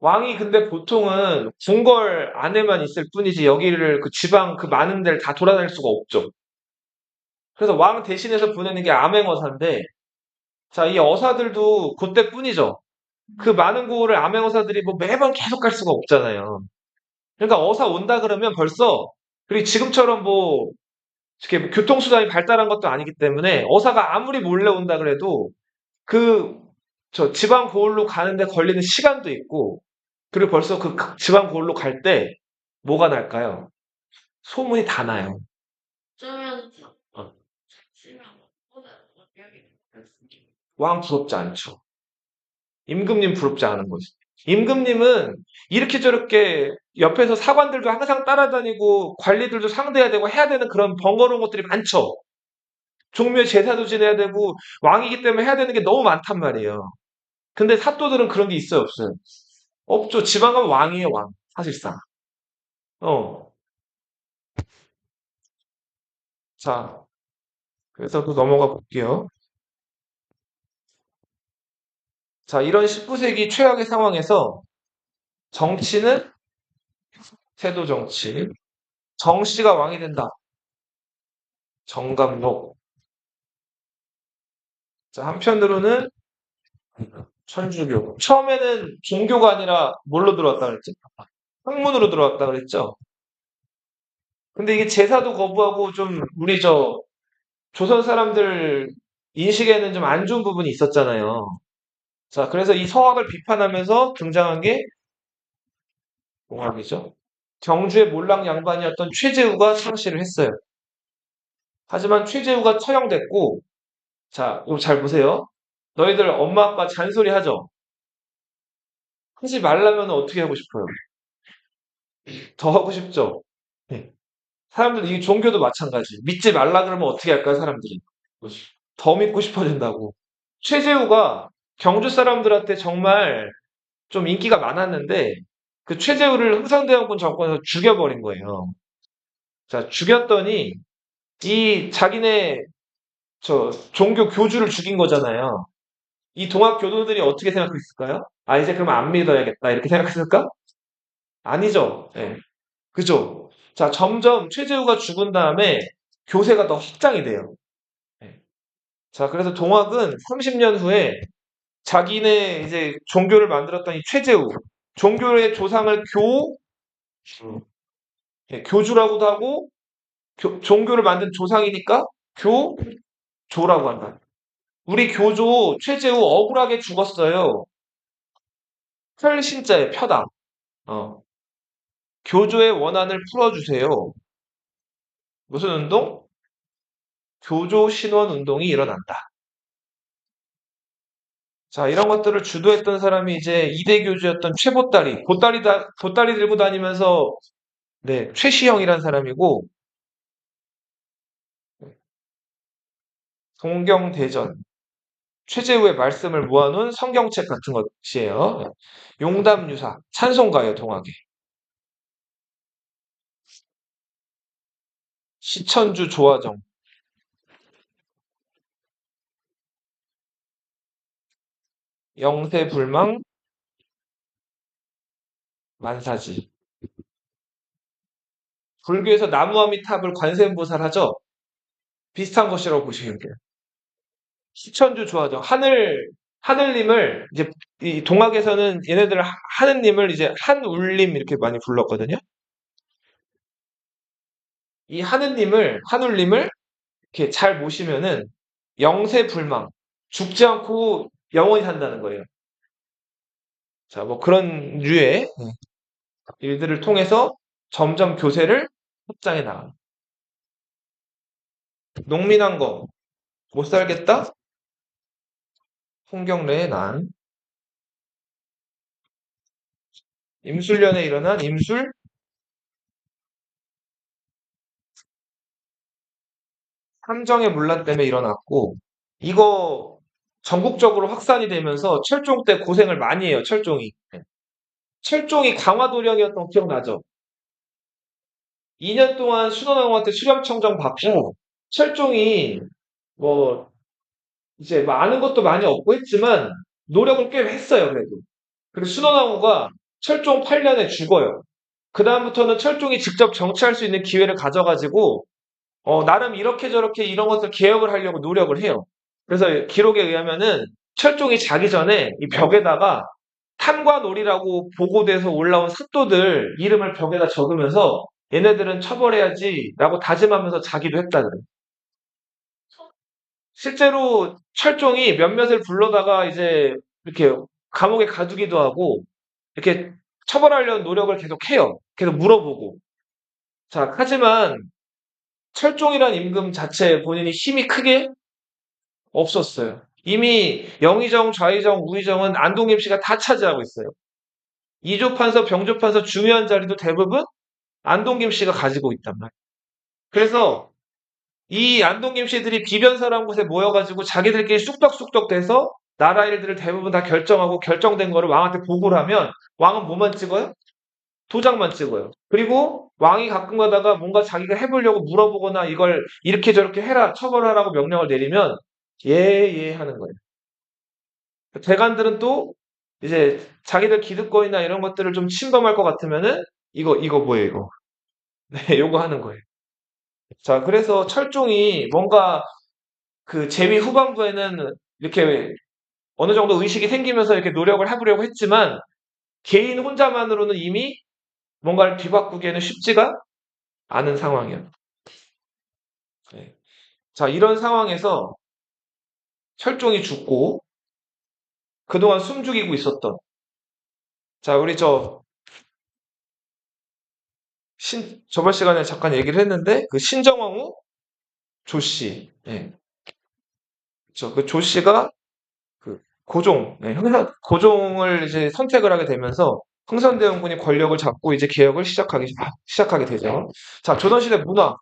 왕이 근데 보통은 궁궐 안에만 있을 뿐이지 여기를 그 지방 그 많은 데를 다 돌아다닐 수가 없죠. 그래서 왕 대신해서 보내는 게 암행어사인데, 자, 이 어사들도 그때뿐이죠. 그 많은 고을을 암행어사들이 뭐 매번 계속 갈 수가 없잖아요. 그러니까 어사 온다 그러면 벌써, 그리고 지금처럼 뭐 이렇게 뭐 교통수단이 발달한 것도 아니기 때문에 어사가 아무리 몰래 온다 그래도 그 저 지방 고을로 가는데 걸리는 시간도 있고, 그리고 벌써 그 지방 고을로 갈 때 뭐가 날까요? 소문이 다 나요. 어. 왕 부럽지 않죠. 임금님 부럽지 않은 거지. 임금님은 이렇게 저렇게 옆에서 사관들도 항상 따라다니고 관리들도 상대해야 되고 해야 되는 그런 번거로운 것들이 많죠. 종묘 제사도 지내야 되고 왕이기 때문에 해야 되는 게 너무 많단 말이에요. 근데 사또들은 그런 게 있어요, 없어요? 없죠. 지방 가면 왕이에요, 왕. 사실상. 어. 자, 그래서 또 넘어가 볼게요. 자, 이런 19세기 최악의 상황에서 정치는 태도 정치. 정씨가 왕이 된다. 정감록. 자, 한편으로는 천주교. 처음에는 종교가 아니라 뭘로 들어왔다 그랬죠? 학문으로 들어왔다 그랬죠? 근데 이게 제사도 거부하고 좀 우리 저 조선 사람들 인식에는 좀 안 좋은 부분이 있었잖아요. 자, 그래서 이 성악을 비판하면서 등장한 게 공학이죠. 경주의 몰락 양반이었던 최재우가 창시를 했어요. 하지만 최재우가 처형됐고, 자, 이거 잘 보세요. 너희들 엄마 아빠 잔소리 하죠? 하지 말라면 어떻게 하고 싶어요? 더 하고 싶죠? 네. 사람들, 이 종교도 마찬가지. 믿지 말라 그러면 어떻게 할까요, 사람들이? 더 믿고 싶어진다고. 최재우가 경주 사람들한테 정말 좀 인기가 많았는데 그 최재우를 흥선대원군 정권에서 죽여버린 거예요. 자, 죽였더니 이 자기네 저 종교 교주를 죽인 거잖아요. 이 동학 교도들이 어떻게 생각했을까요? 아, 이제 그러면 안 믿어야겠다. 이렇게 생각했을까? 아니죠. 예. 그죠? 자, 점점 최재우가 죽은 다음에 교세가 더 확장이 돼요. 예. 자, 그래서 동학은 30년 후에 자기네 이제 종교를 만들었던 이 최재우, 종교의 조상을 예, 교주라고도 하고, 종교를 만든 조상이니까 교조라고 한다. 우리 교조 최재우 억울하게 죽었어요. 펼신자의 펴다. 어, 교조의 원한을 풀어주세요. 무슨 운동? 교조 신원 운동이 일어난다. 자, 이런 것들을 주도했던 사람이 이제 이대 교주였던 최보따리. 보따리 들고 다니면서, 네, 최시형이란 사람이고, 동경대전, 최재우의 말씀을 모아놓은 성경책 같은 것이에요. 용담유사, 찬송가예요, 동학의. 시천주 조화정, 영세불망, 만사지. 불교에서 나무아미탑을 관세음보살 하죠? 비슷한 것이라고 보시면 돼요. 시천주 조화정, 하늘님을, 이제, 이 동학에서는 얘네들 하느님을 이제 한울림 이렇게 많이 불렀거든요? 이 한울림을 이렇게 잘 모시면은 영세불망, 죽지 않고 영원히 산다는 거예요. 자, 뭐 그런 류의 일들을 통해서 점점 교세를 확장해 나가는. 농민한 거, 못 살겠다? 홍경래의 난. 임술련에 일어난 임술 함정의 문란 때문에 일어났고, 이거 전국적으로 확산이 되면서 철종 때 고생을 많이 해요, 철종이. 철종이 강화도령이었던 거 기억나죠? 2년 동안 순원왕후한테 수렴청정 받고, 철종이 뭐 이제 뭐 아는 것도 많이 없고 했지만 노력을 꽤 했어요, 그래도. 그리고 순원왕후가 철종 8년에 죽어요. 그다음부터는 철종이 직접 정치할 수 있는 기회를 가져가지고 나름 이렇게 저렇게 이런 것들 개혁을 하려고 노력을 해요. 그래서 기록에 의하면은 철종이 자기 전에 이 벽에다가 탐관오리라고 보고돼서 올라온 사또들 이름을 벽에다 적으면서 얘네들은 처벌해야지라고 다짐하면서 자기도 했다 그래요. 실제로 철종이 몇몇을 불러다가 이제 이렇게 감옥에 가두기도 하고 이렇게 처벌하려는 노력을 계속 해요. 계속 물어보고. 자, 하지만 철종이란 임금 자체에 본인이 힘이 크게 없었어요. 이미 영의정, 좌의정, 우의정은 안동김 씨가 다 차지하고 있어요. 이조판서, 병조판서 중요한 자리도 대부분 안동김 씨가 가지고 있단 말이에요. 그래서 이 안동김 씨들이 비변사라는 곳에 모여가지고 자기들끼리 쑥덕쑥덕 돼서 나라 일들을 대부분 다 결정하고 결정된 거를 왕한테 보고를 하면 왕은 뭐만 찍어요? 도장만 찍어요. 그리고 왕이 가끔 가다가 뭔가 자기가 해보려고 물어보거나 이걸 이렇게 저렇게 해라, 처벌하라고 명령을 내리면 예, 예 하는 거예요. 대관들은 또 이제 자기들 기득권이나 이런 것들을 좀 침범할 것 같으면은 이거 뭐예요, 이거. 네, 요거 하는 거예요. 자, 그래서 철종이 뭔가 그 재위 후반부에는 이렇게 어느 정도 의식이 생기면서 이렇게 노력을 해보려고 했지만 개인 혼자만으로는 이미 뭔가를 뒤바꾸기에는 쉽지가 않은 상황이에요. 네. 자, 이런 상황에서 철종이 죽고 그동안 숨죽이고 있었던 자, 우리 저번 시간에 잠깐 얘기를 했는데 그 신정왕후 조씨, 예, 그 조씨가 그 고종, 고종을 이제 선택을 하게 되면서 흥선대원군이 권력을 잡고 이제 개혁을 시작하게 되죠. 자, 조선시대 문화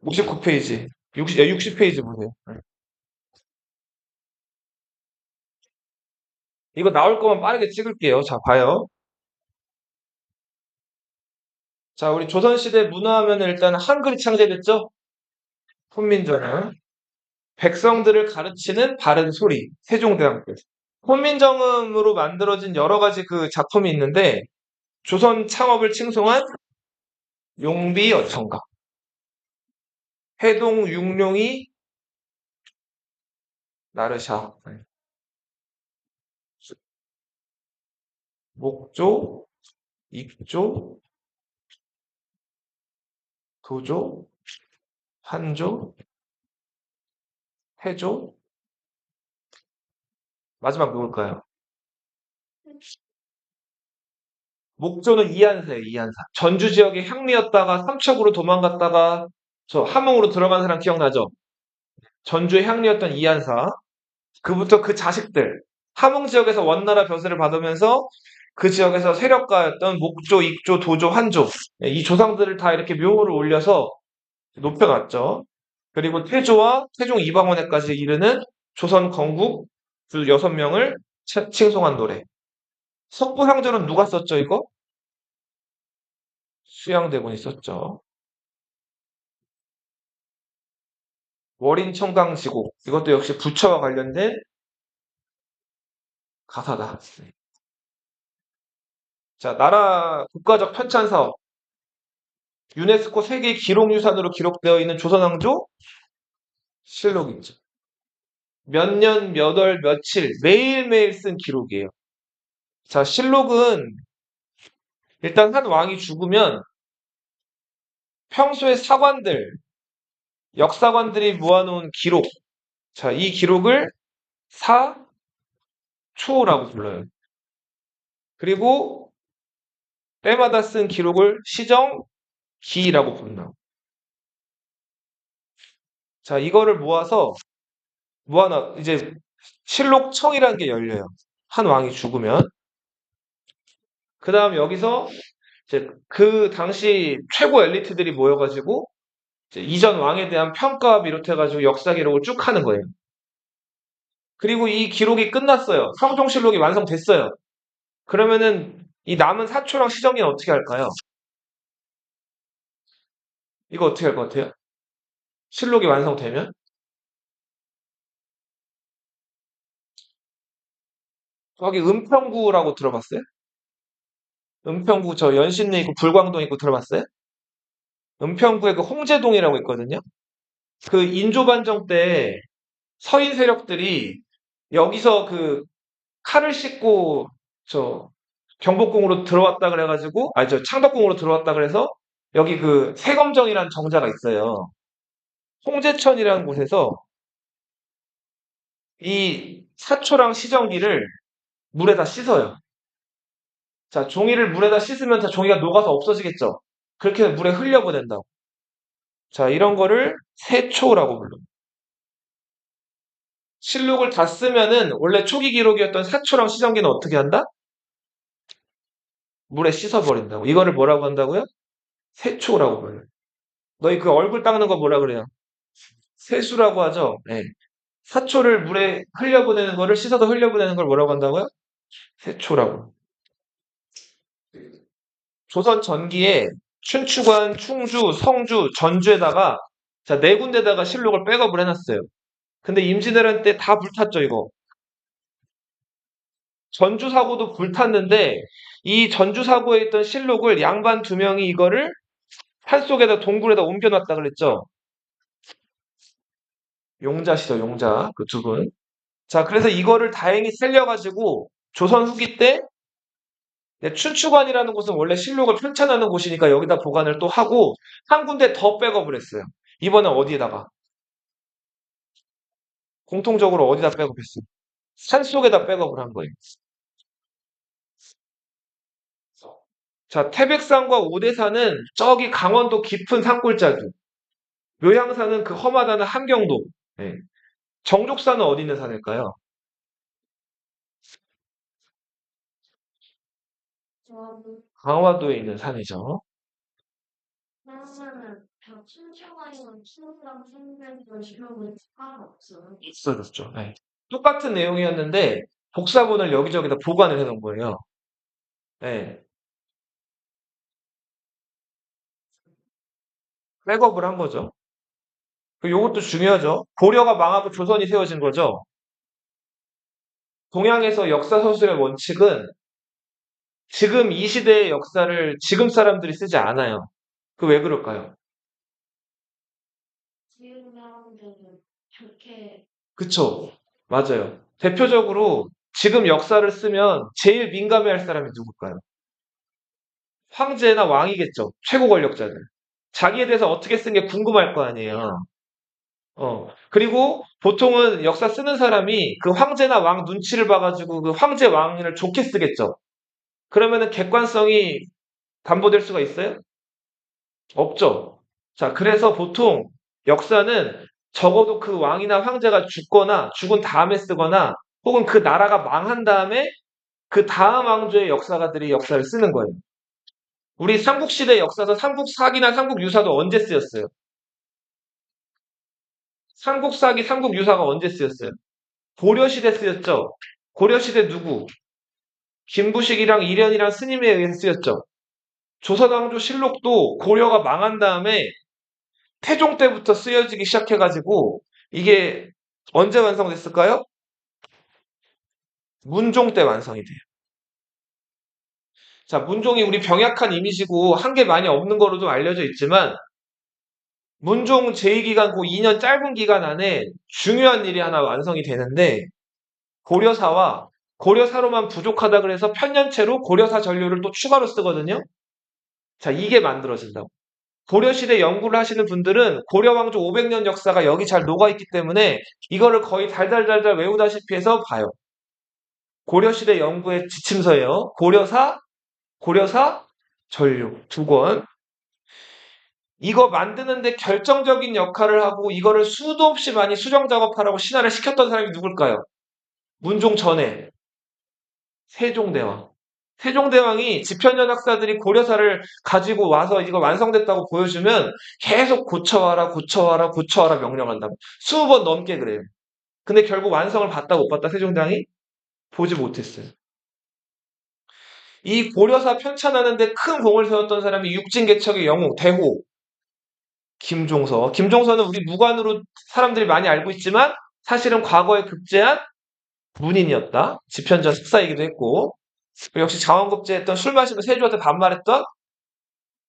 59페이지, 60페이지 보세요. 이거 나올 거면 빠르게 찍을게요. 자, 봐요. 자, 우리 조선시대 문화하면 일단 한글이 창제됐죠? 훈민정음. 백성들을 가르치는 바른 소리. 세종대왕께. 훈민정음으로 만들어진 여러 가지 그 작품이 있는데, 조선 창업을 칭송한 용비어천가. 해동 육룡이 나르샤. 목조, 익조, 도조, 한조, 해조. 마지막 누굴까요? 목조는 이한사예요, 이한사. 전주 지역의 향리였다가 삼척으로 도망갔다가 저 함흥으로 들어간 사람 기억나죠? 전주의 향리였던 이한사. 그부터 그 자식들. 함흥 지역에서 원나라 벼슬을 받으면서 그 지역에서 세력가였던 목조, 익조, 도조, 한조. 이 조상들을 다 이렇게 묘호를 올려서 높여놨죠. 그리고 태조와 태종 이방원에까지 이르는 조선 건국 그 6명을 칭송한 노래. 석부향전은 누가 썼죠, 이거? 수양대군이 썼죠. 월인청강지곡. 이것도 역시 부처와 관련된 가사다. 자, 나라 국가적 편찬 사업. 유네스코 세계 기록유산으로 기록되어 있는 조선왕조 실록 있죠. 몇 년, 몇 월, 며칠 매일매일 쓴 기록이에요. 자, 실록은 일단 한 왕이 죽으면 평소에 사관들, 역사관들이 모아놓은 기록. 자, 이 기록을 사초라고 불러요. 그리고 때마다 쓴 기록을 시정기라고 부른다. 자, 이거를 모아놔, 이제 실록청이라는 게 열려요. 한 왕이 죽으면. 그 다음 여기서 이제 그 당시 최고 엘리트들이 모여가지고 이제 이전 왕에 대한 평가와 비롯해가지고 역사 기록을 쭉 하는 거예요. 그리고 이 기록이 끝났어요. 성종실록이 완성됐어요. 그러면은 이 남은 사초랑 시정기는 어떻게 할까요? 이거 어떻게 할 것 같아요? 실록이 완성되면? 거기 은평구라고 들어봤어요? 은평구 저 연신내 있고 불광동 있고 들어봤어요? 은평구에 그 홍제동이라고 있거든요. 그 인조반정 때 서인 세력들이 여기서 그 칼을 씻고 저 경복궁으로 들어왔다 그래가지고 아니 저 창덕궁으로 들어왔다 그래서 여기 그 세검정이라는 정자가 있어요. 홍제천이라는 곳에서 이 사초랑 시정기를 물에다 씻어요. 자, 종이를 물에다 씻으면 다 종이가 녹아서 없어지겠죠. 그렇게 해서 물에 흘려보낸다고. 자, 이런 거를 세초라고 불러요. 실록을 다 쓰면은 원래 초기 기록이었던 사초랑 시정기는 어떻게 한다? 물에 씻어버린다고. 이거를 뭐라고 한다고요? 세초라고 불러요. 너희 그 얼굴 닦는 거 뭐라 그래요? 세수라고 하죠. 네. 사초를 물에 흘려보내는 거를 씻어서 흘려보내는 걸 뭐라고 한다고요? 세초라고. 조선 전기에 춘추관, 충주, 성주, 전주에다가 자, 네 군데다가 실록을 백업을 해놨어요. 근데 임진왜란 때 다 불탔죠, 이거. 전주 사고도 불탔는데 이 전주 사고에 있던 실록을 양반 두 명이 이거를 산속에다 동굴에다 옮겨놨다 그랬죠. 용자시죠, 용자. 그 두 분. 자, 그래서 이거를 다행히 살려가지고 조선 후기 때 춘추관이라는 곳은 원래 실록을 편찬하는 곳이니까 여기다 보관을 또 하고 한 군데 더 백업을 했어요. 이번엔 어디에다가? 공통적으로 어디다 백업했어요? 산속에다 백업을 한 거예요. 자, 태백산과 오대산은 저기 강원도 깊은 산골짜기. 묘향산은 그 험하다는 함경도. 네. 정족사는 어디 있는 산일까요? 저는 강화도에 있는 산이죠. 그러면은 저 춘추관이랑 신랑 생명도 실록은 상관없어요. 있어졌죠. 네. 똑같은 내용이었는데 복사본을 여기저기다 보관을 해놓은 거예요. 네, 백업을 한 거죠. 요것도 중요하죠. 고려가 망하고 조선이 세워진 거죠. 동양에서 역사 서술의 원칙은 지금 이 시대의 역사를 지금 사람들이 쓰지 않아요. 그 왜 그럴까요? 지금 사람들은 좋게 그쵸? 맞아요. 대표적으로 지금 역사를 쓰면 제일 민감해할 사람이 누굴까요? 황제나 왕이겠죠. 최고 권력자들. 자기에 대해서 어떻게 쓴 게 궁금할 거 아니에요. 그리고 보통은 역사 쓰는 사람이 그 황제나 왕 눈치를 봐가지고 그 황제 왕을 좋게 쓰겠죠. 그러면은 객관성이 담보될 수가 있어요? 없죠. 자, 그래서 보통 역사는 적어도 그 왕이나 황제가 죽거나 죽은 다음에 쓰거나 혹은 그 나라가 망한 다음에 그 다음 왕조의 역사가들이 역사를 쓰는 거예요. 우리 삼국시대 역사서 삼국사기나 삼국유사도 언제 쓰였어요? 삼국사기, 삼국유사가 언제 쓰였어요? 고려시대 쓰였죠? 고려시대 누구? 김부식이랑 이련이랑 스님에 의해서 쓰였죠? 조선왕조 실록도 고려가 망한 다음에 태종 때부터 쓰여지기 시작해가지고 이게 언제 완성됐을까요? 문종 때 완성이 돼요. 자, 문종이 우리 병약한 이미지고 한 게 많이 없는 거로도 알려져 있지만 문종 제2기간 그 2년 짧은 기간 안에 중요한 일이 하나 완성이 되는데 고려사와 고려사로만 부족하다 그래서 편년체로 고려사 전료를 또 추가로 쓰거든요. 자, 이게 만들어진다고. 고려시대 연구를 하시는 분들은 고려왕조 500년 역사가 여기 잘 녹아있기 때문에 이거를 거의 달달달달 외우다시피 해서 봐요. 고려시대 연구의 지침서예요. 고려사, 전류 두 권. 이거 만드는데 결정적인 역할을 하고 이거를 수도 없이 많이 수정 작업하라고 신하를 시켰던 사람이 누굴까요? 문종 전에 세종대왕. 세종대왕이 집현전학사들이 고려사를 가지고 와서 이거 완성됐다고 보여주면 계속 고쳐와라 명령한다고. 20번 넘게 그래요. 근데 결국 완성을 봤다 못 봤다 세종대왕이 보지 못했어요. 이 고려사 편찬하는데 큰 공을 세웠던 사람이 육진개척의 영웅 대호 김종서. 김종서는 우리 무관으로 사람들이 많이 알고 있지만 사실은 과거에 급제한 문인이었다. 집현전 습사이기도 했고 역시 자원급제했던 술 마시고 세조한테 반말했던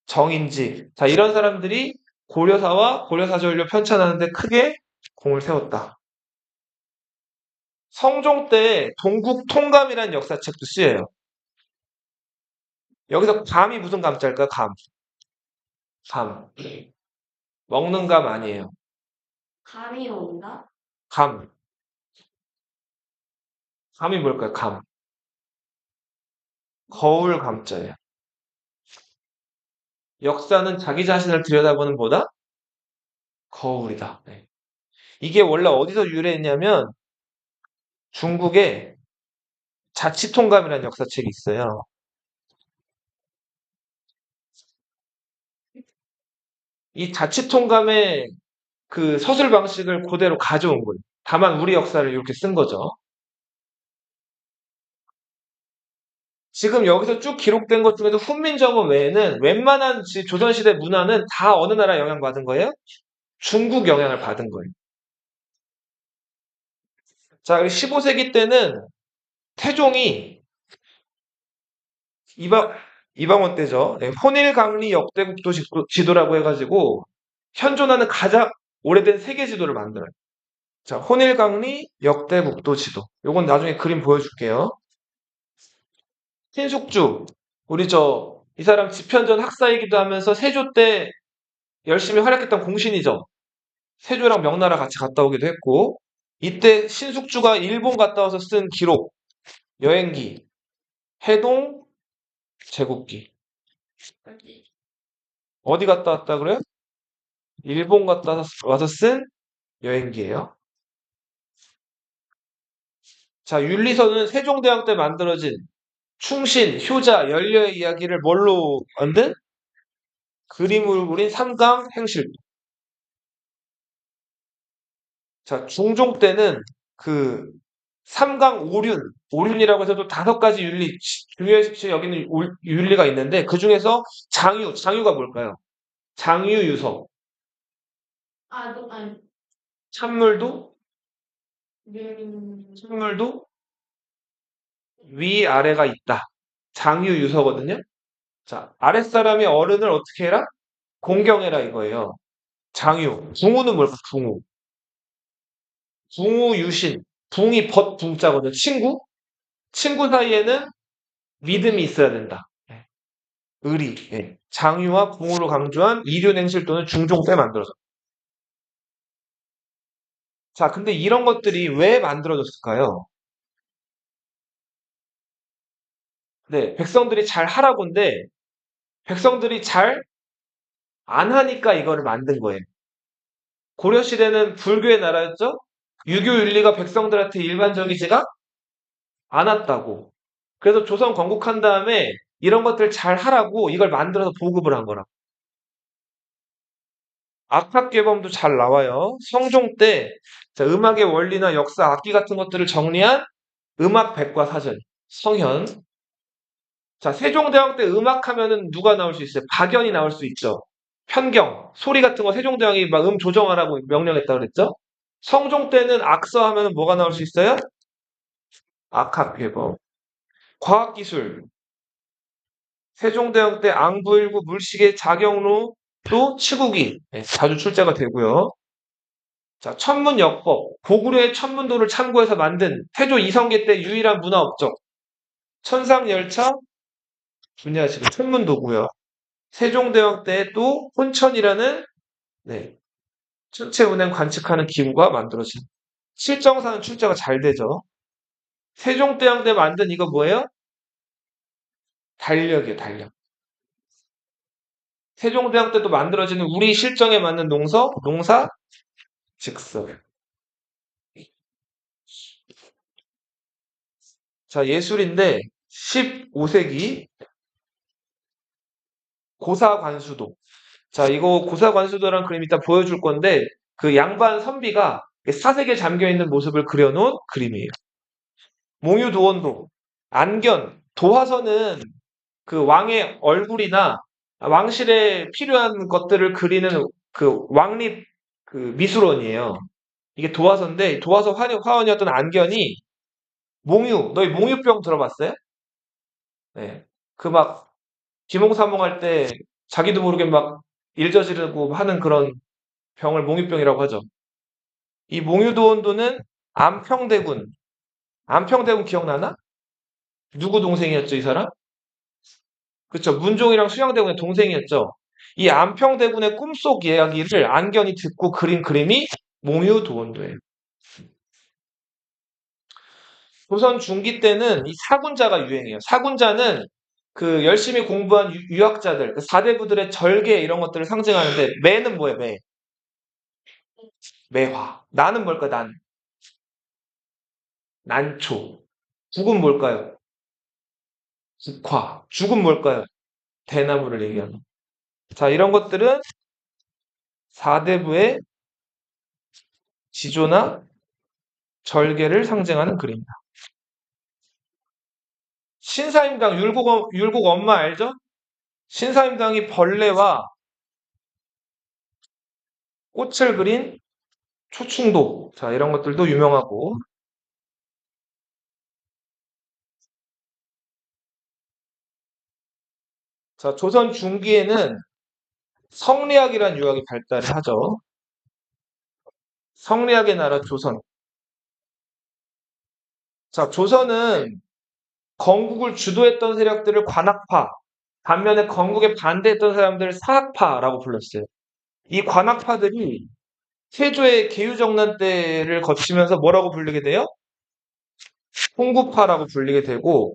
정인지. 자, 이런 사람들이 고려사와 고려사전료 편찬하는데 크게 공을 세웠다. 성종 때 동국통감이라는 역사책도 쓰여요. 여기서 감이 무슨 감자일까? 감. 감. 먹는 감 아니에요. 감이 온다? 감. 감이 뭘까요? 감. 거울 감자예요. 역사는 자기 자신을 들여다보는 보다 거울이다. 네. 이게 원래 어디서 유래했냐면 중국에 자치통감이라는 역사책이 있어요. 이 자치통감의 그 서술 방식을 그대로 가져온 거예요. 다만 우리 역사를 이렇게 쓴 거죠. 지금 여기서 쭉 기록된 것 중에도 훈민정음 외에는 웬만한 조선시대 문화는 다 어느 나라 영향받은 거예요? 중국 영향을 받은 거예요. 자, 15세기 때는 태종이 이방, 이방원 때죠. 네, 혼일강리 역대국도 지도라고 해가지고 현존하는 가장 오래된 세계 지도를 만들어요. 자, 혼일강리 역대국도 지도. 요건 나중에 그림 보여줄게요. 신숙주. 우리 이 사람 집현전 학사이기도 하면서 세조 때 열심히 활약했던 공신이죠. 세조랑 명나라 같이 갔다 오기도 했고, 이때 신숙주가 일본 갔다 와서 쓴 기록, 여행기, 해동 제국기. 어디 갔다 왔다 그래요? 일본 갔다 와서 쓴 여행기예요. 자, 윤리서는 세종대왕 때 만들어진 충신, 효자, 연려의 이야기를 뭘로 만든? 그림을 그린 삼강 행실. 자, 중종 때는 그 삼강 오륜, 오륜이라고 해서 또 5가지 윤리, 중요시 여기는 윤리가 있는데 그 중에서 장유가 뭘까요? 장유유서. 아, 아니, 찬물도 음, 찬물도 위아래가 있다. 장유유서거든요. 자, 아랫사람이 어른을 어떻게 해라? 공경해라 이거예요. 장유. 붕우는 뭘까? 붕우. 붕우유신. 붕이 붕자거든. 친구. 친구 사이에는 믿음이 있어야 된다. 예. 의리. 예. 장유와 붕우를 강조한 이륜행실 또는 중종 때 만들어서. 자, 근데 이런 것들이 왜 만들어졌을까요? 네, 백성들이 잘 하라고인데 백성들이 잘 안 하니까 이거를 만든 거예요. 고려 시대는 불교의 나라였죠? 유교 윤리가 백성들한테 일반적이지가 않았다고. 그래서 조선 건국한 다음에 이런 것들 잘 하라고 이걸 만들어서 보급을 한 거라. 악학개범도 잘 나와요. 성종 때 자, 음악의 원리나 역사, 악기 같은 것들을 정리한 음악 백과사전, 성현. 자, 세종대왕 때 음악하면은 누가 나올 수 있어요? 박연이 나올 수 있죠. 편경, 소리 같은 거 세종대왕이 막 조정하라고 명령했다고 그랬죠? 성종 때는 악서 하면은 뭐가 나올 수 있어요? 악학개범. 과학기술. 세종대왕 때 앙부일구, 물시계, 자경로도 치국이 자주 출제가 되고요. 자, 천문역법. 고구려의 천문도를 참고해서 만든 태조 이성계 때 유일한 문화업적. 천상열차 분야식의 천문도고요. 세종대왕 때 또 혼천이라는 네, 천체운행 관측하는 기구가 만들어진. 실정사는 출제가 잘 되죠. 세종대왕 때 만든 이거 뭐예요? 달력이에요, 달력. 세종대왕 때도 만들어지는 우리 실정에 맞는 농사, 즉석. 자, 예술인데 15세기 고사관수도. 자, 이거 고사관수도라는 그림 이따 보여줄 건데 그 양반 선비가 사색에 잠겨 있는 모습을 그려놓은 그림이에요. 몽유도원도, 안견, 도화선은 그 왕의 얼굴이나 왕실에 필요한 것들을 그리는 그 왕립 그 미술원이에요. 이게 도화서인데 도화서 화원이었던 안견이 너희 몽유병 들어봤어요? 네. 그 막 비몽사몽할 때 자기도 모르게 막 일저지르고 하는 그런 병을 몽유병이라고 하죠. 이 몽유도원도는 안평대군. 안평대군 기억나나? 누구 동생이었죠, 이 사람? 그쵸. 문종이랑 수양대군의 동생이었죠. 이 안평대군의 꿈속 이야기를 안견이 듣고 그린 그림이 몽유도원도예요. 조선 중기 때는 이 사군자가 유행해요. 사군자는 그 열심히 공부한 유학자들, 그 사대부들의 절개 이런 것들을 상징하는데 매는 뭐예요? 매. 매화. 나는 뭘까? 난초. 죽은 뭘까요? 국화. 죽은 뭘까요? 대나무를 얘기하는. 자, 이런 것들은 사대부의 지조나 절개를 상징하는 그림이다. 신사임당 율곡 엄마 알죠? 신사임당이 벌레와 꽃을 그린 초충도. 자, 이런 것들도 유명하고. 자, 조선 중기에는 성리학이라는 유학이 발달을 하죠. 성리학의 나라 조선. 자, 조선은 건국을 주도했던 세력들을 관학파, 반면에 건국에 반대했던 사람들을 사학파라고 불렀어요. 이 관학파들이 세조의 계유정난 때를 거치면서 뭐라고 불리게 돼요? 홍구파라고 불리게 되고,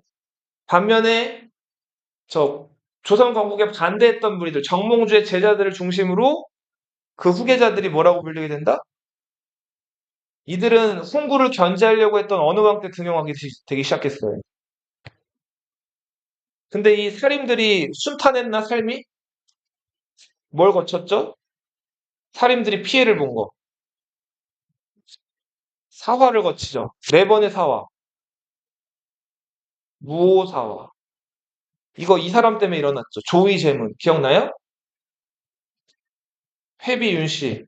반면에 저 조선 건국에 반대했던 무리들, 정몽주의 제자들을 중심으로 그 후계자들이 뭐라고 불리게 된다? 이들은 홍구를 견제하려고 했던 어느 왕 때 등용하게 되기 시작했어요. 근데 이 살인들이 순탄했나 삶이? 뭘 거쳤죠? 살인들이 피해를 본 거. 사화를 거치죠. 네 번의 사화. 무오사화. 이거 이 사람 때문에 일어났죠. 조의 제문. 기억나요? 회비 윤씨.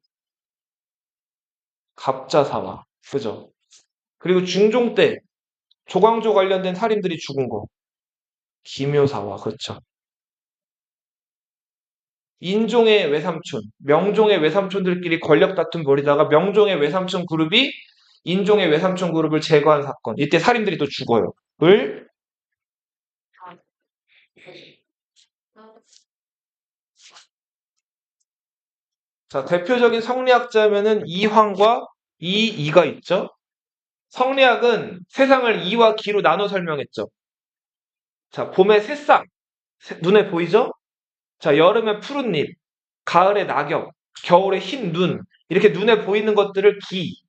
갑자사화. 그죠? 그리고 중종 때 조광조 관련된 살인들이 죽은 거. 기묘사화. 그렇죠. 인종의 외삼촌, 명종의 외삼촌들끼리 권력 다툼 벌이다가 명종의 외삼촌 그룹이 인종의 외삼촌 그룹을 제거한 사건. 이때 살인들이 또 죽어요. 을 자, 대표적인 성리학자면은 이황과 이이가 있죠. 성리학은 세상을 이와 기로 나눠 설명했죠. 자, 봄의 새싹, 눈에 보이죠? 자, 여름의 푸른 잎, 가을의 낙엽, 겨울의 흰 눈, 이렇게 눈에 보이는 것들을 기.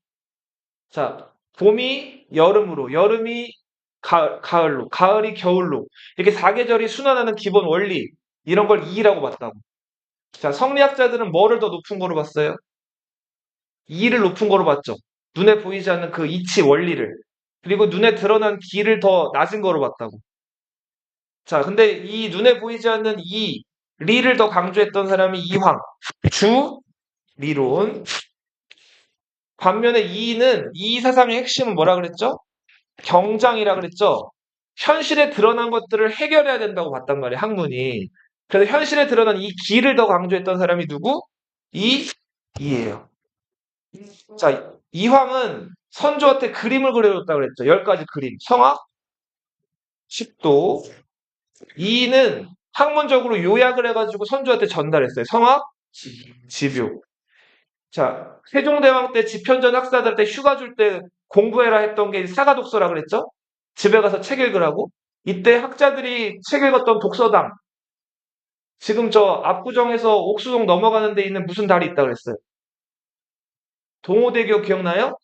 자, 봄이 여름으로, 여름이 가을로, 가을이 겨울로, 이렇게 사계절이 순환하는 기본 원리, 이런 걸 이라고 봤다고. 자, 성리학자들은 뭐를 더 높은 거로 봤어요? 이를 높은 거로 봤죠. 눈에 보이지 않는 그 이치 원리를. 그리고 눈에 드러난 기를 더 낮은 거로 봤다고. 자, 근데 이 눈에 보이지 않는 이 리를 더 강조했던 사람이 이황. 주 리론. 반면에 이는 이 사상의 핵심은 뭐라 그랬죠? 경장이라 그랬죠. 현실에 드러난 것들을 해결해야 된다고 봤단 말이에요, 학문이. 그래서 현실에 드러난 이 기를 더 강조했던 사람이 누구? 이예요. 자, 이황은 선조한테 그림을 그려줬다고 그랬죠. 10가지 그림. 성악, 식도. 이는 학문적으로 요약을 해가지고 선조한테 전달했어요. 성악, 집요. 자, 세종대왕 때 집현전 학사들한테 휴가 줄 때 공부해라 했던 게 사가독서라 그랬죠? 집에 가서 책 읽으라고. 이때 학자들이 책 읽었던 독서당. 지금 저 압구정에서 옥수동 넘어가는 데 있는 무슨 다리 있다 그랬어요. 동호대교 기억나요?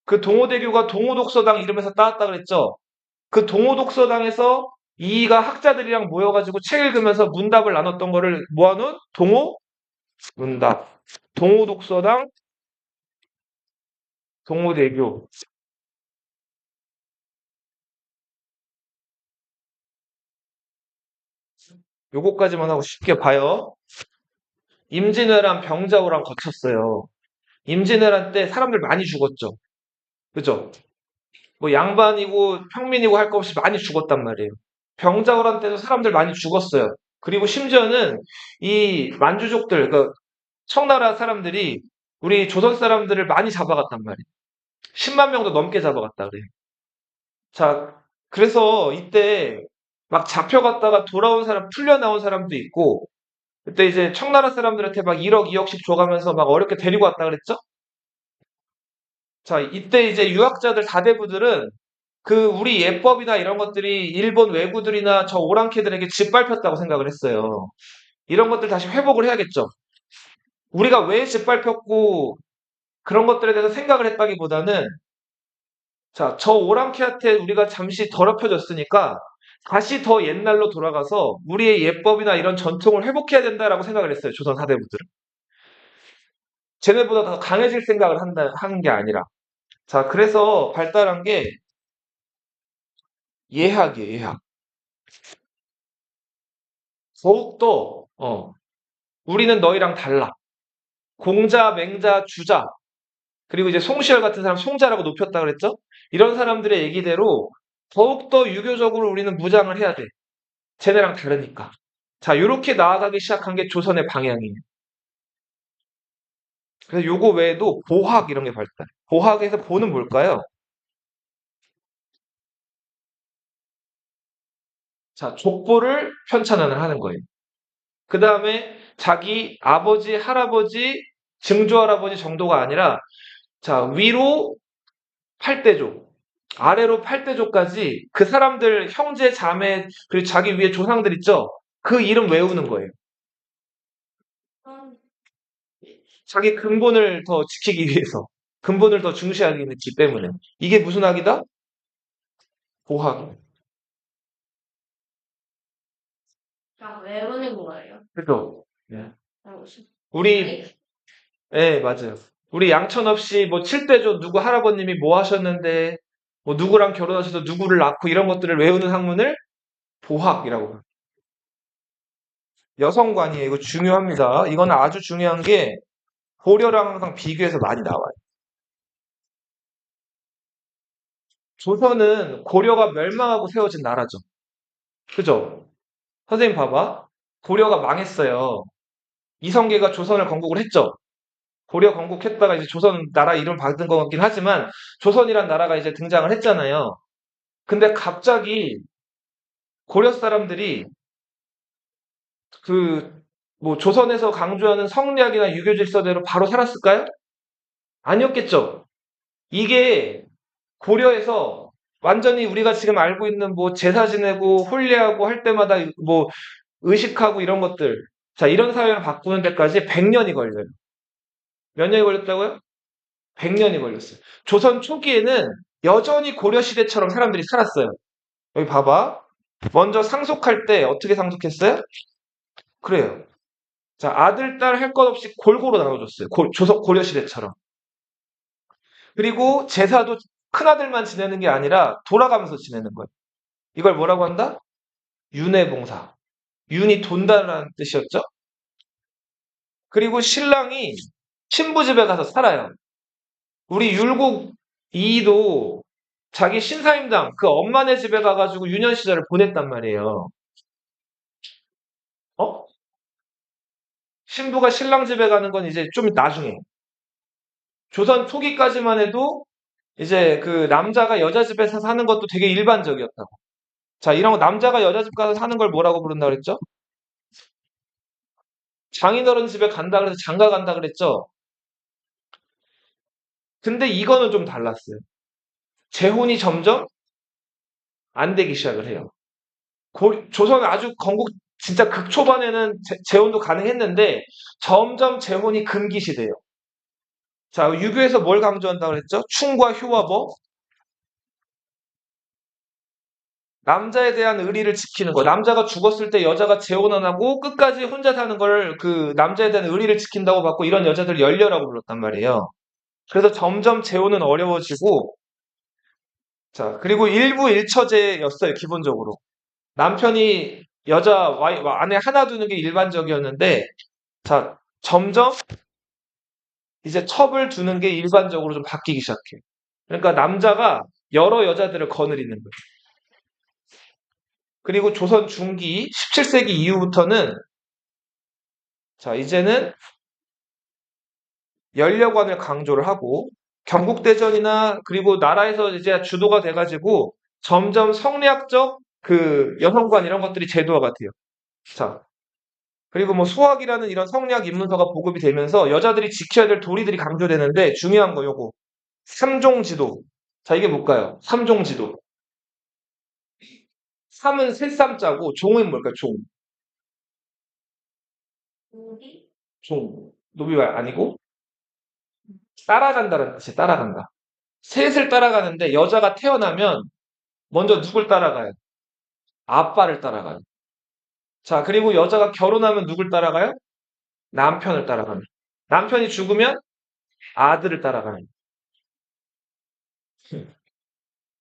그 동호대교가 동호독서당 이름에서 따왔다 그랬죠? 그 동호독서당에서 이이가 학자들이랑 모여가지고 책 읽으면서 문답을 나눴던 거를 모아놓은 문답. 동호독서당, 동호대교. 요거까지만 하고 쉽게 봐요. 임진왜란 병자호란 거쳤어요. 임진왜란 때 사람들 많이 죽었죠. 그죠? 뭐 양반이고 평민이고 할 것 없이 많이 죽었단 말이에요. 병자호란 때도 사람들 많이 죽었어요. 그리고 심지어는 이 만주족들, 그 청나라 사람들이 우리 조선 사람들을 많이 잡아갔단 말이에요. 10만 명도 넘게 잡아갔다 그래요. 자, 그래서 이때 막 잡혀갔다가 돌아온 사람, 풀려 나온 사람도 있고, 그때 이제 청나라 사람들한테 막 1억, 2억씩 줘가면서 막 어렵게 데리고 왔다 그랬죠? 자, 이때 이제 유학자들 다대부들은 그 우리 예법이나 이런 것들이 일본 왜구들이나 저 오랑캐들에게 짓밟혔다고 생각을 했어요. 이런 것들 다시 회복을 해야겠죠. 우리가 왜 짓밟혔고 그런 것들에 대해서 생각을 했다기보다는 자, 저 오랑캐한테 우리가 잠시 더럽혀졌으니까 다시 더 옛날로 돌아가서 우리의 예법이나 이런 전통을 회복해야 된다라고 생각을 했어요. 조선 사대부들은. 쟤네보다 더 강해질 생각을 하는 게 아니라. 자, 그래서 발달한 게 예학이에요, 예학. 더욱더, 우리는 너희랑 달라. 공자, 맹자, 주자, 그리고 이제 송시열 같은 사람 송자라고 높였다 그랬죠? 이런 사람들의 얘기대로 더욱더 유교적으로 우리는 무장을 해야 돼. 쟤네랑 다르니까. 자, 요렇게 나아가기 시작한 게 조선의 방향이에요. 그래서 요거 외에도 보학 이런 게 발달. 보학에서 보는 뭘까요? 자, 족보를 편찬을 하는 거예요. 그 다음에 자기 아버지, 할아버지, 증조할아버지 정도가 아니라 자, 위로 8대족, 아래로 8대족까지 그 사람들 형제, 자매, 그리고 자기 위에 조상들 있죠? 그 이름 외우는 거예요. 자기 근본을 더 지키기 위해서. 근본을 더 중시하기 때문에. 이게 무슨 학이다? 보학. 아, 외우는 거예요. 그죠? 예. 알고 있어요. 우리, 예, 맞아요. 우리 양천 없이 뭐 칠대조 누구 할아버님이 뭐 하셨는데, 뭐 누구랑 결혼하셔서 누구를 낳고 이런 것들을 외우는 학문을 보학이라고 합니다. 여성관이에요. 이거 중요합니다. 이거는 아주 중요한 게 고려랑 항상 비교해서 많이 나와요. 조선은 고려가 멸망하고 세워진 나라죠. 그죠? 선생님 봐봐. 고려가 망했어요. 이성계가 조선을 건국을 했죠. 고려 건국했다가 이제 조선 나라 이름 받은 것 같긴 하지만 조선이란 나라가 이제 등장을 했잖아요. 근데 갑자기 고려 사람들이 그 뭐 조선에서 강조하는 성리학이나 유교 질서대로 바로 살았을까요? 아니었겠죠. 이게 고려에서 완전히 우리가 지금 알고 있는 뭐 제사 지내고 혼례하고 할 때마다 뭐 의식하고 이런 것들. 자, 이런 사회를 바꾸는 데까지 100년이 걸려요. 몇 년이 걸렸다고요? 100년이 걸렸어요. 조선 초기에는 여전히 고려 시대처럼 사람들이 살았어요. 여기 봐봐. 먼저 상속할 때 어떻게 상속했어요? 그래요. 자, 아들, 딸 할 것 없이 골고루 나눠줬어요. 고려 시대처럼. 그리고 제사도 큰아들만 지내는 게 아니라 돌아가면서 지내는 거예요. 이걸 뭐라고 한다? 윤회봉사. 윤이 돈다라는 뜻이었죠? 그리고 신랑이 신부 집에 가서 살아요. 우리 율곡 이이도 자기 신사임당 그 엄마네 집에 가가지고 유년 시절을 보냈단 말이에요. 어? 신부가 신랑 집에 가는 건 이제 좀 나중에. 조선 초기까지만 해도 이제 그 남자가 여자 집에서 사는 것도 되게 일반적이었다고. 자, 이런 거 남자가 여자 집 가서 사는 걸 뭐라고 부른다 그랬죠? 장인어른 집에 간다 그래서 장가 간다 그랬죠? 근데 이거는 좀 달랐어요. 재혼이 점점 안 되기 시작을 해요. 조선 아주 건국 진짜 극초반에는 재혼도 가능했는데 점점 재혼이 금기시돼요. 자, 유교에서 뭘 강조한다고 그랬죠? 충과 효와 남자에 대한 의리를 지키는 거. 남자가 죽었을 때 여자가 재혼 안 하고 끝까지 혼자 사는 걸 그 남자에 대한 의리를 지킨다고 받고 이런 여자들 열녀라고 불렀단 말이에요. 그래서 점점 재혼은 어려워지고 자, 그리고 일부 일처제였어요, 기본적으로. 남편이 여자 아내 하나 두는 게 일반적이었는데 자, 점점 이제 첩을 두는 게 일반적으로 좀 바뀌기 시작해요. 그러니까 남자가 여러 여자들을 거느리는 거예요. 그리고 조선 중기 17세기 이후부터는 자, 이제는 연려관을 강조를 하고 경국대전이나 그리고 나라에서 이제 주도가 돼가지고 점점 성리학적 그 여성관 이런 것들이 제도화가 돼요. 자, 그리고 뭐 수학이라는 이런 성리학 입문서가 보급이 되면서 여자들이 지켜야 될 도리들이 강조되는데 중요한 거 요거 삼종지도. 자, 이게 뭘까요? 삼종지도. 삼은 새삼자고 종은 뭘까요? 종. 우리 종. 노비말 아니고 따라간다는 뜻이에요. 따라간다. 셋을 따라가는데 여자가 태어나면 먼저 누굴 따라가요? 아빠를 따라가요. 자, 그리고 여자가 결혼하면 누굴 따라가요? 남편을 따라가요. 남편이 죽으면 아들을 따라가요.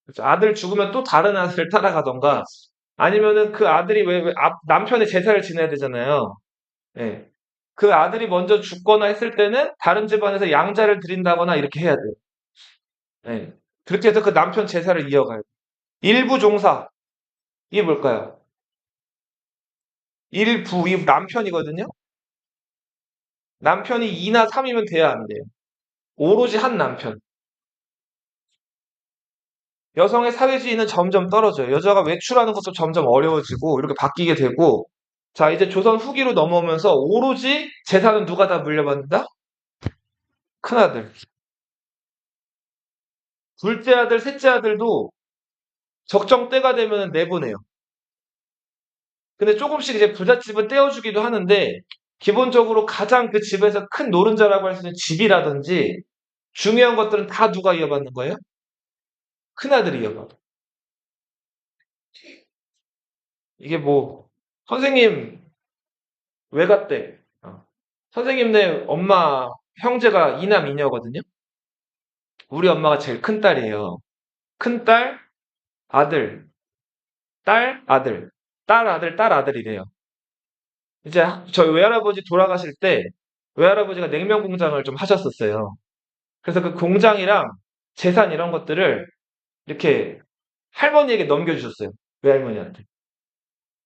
그렇죠. 아들 죽으면 또 다른 아들을 따라가던가 아니면은 그 아들이 남편의 제사를 지내야 되잖아요. 예. 그 아들이 먼저 죽거나 했을 때는 다른 집안에서 양자를 드린다거나 이렇게 해야 돼요. 예. 그렇게 해서 그 남편 제사를 이어가요. 일부 종사. 이게 뭘까요? 일부, 이 남편이거든요? 남편이 2나 3이면 돼야 안 돼요. 오로지 한 남편. 여성의 사회지위는 점점 떨어져요. 여자가 외출하는 것도 점점 어려워지고 이렇게 바뀌게 되고 자, 이제 조선 후기로 넘어오면서 오로지 재산은 누가 다 물려받는다? 큰아들. 둘째 아들, 셋째 아들도 적정 때가 되면 내보내요. 근데 조금씩 이제 부잣집은 떼어주기도 하는데 기본적으로 가장 그 집에서 큰 노른자라고 할 수 있는 집이라든지 중요한 것들은 다 누가 이어받는 거예요? 큰아들이 이어받아. 이게 뭐 선생님 왜 갔대? 선생님네 엄마 형제가 이남 이녀거든요. 우리 엄마가 제일 큰 딸이에요. 큰 딸, 아들, 딸, 아들, 딸, 아들, 딸, 아들이래요. 이제 저희 외할아버지 돌아가실 때 외할아버지가 냉면 공장을 좀 하셨었어요. 그래서 그 공장이랑 재산 이런 것들을 이렇게 할머니에게 넘겨주셨어요. 외할머니한테.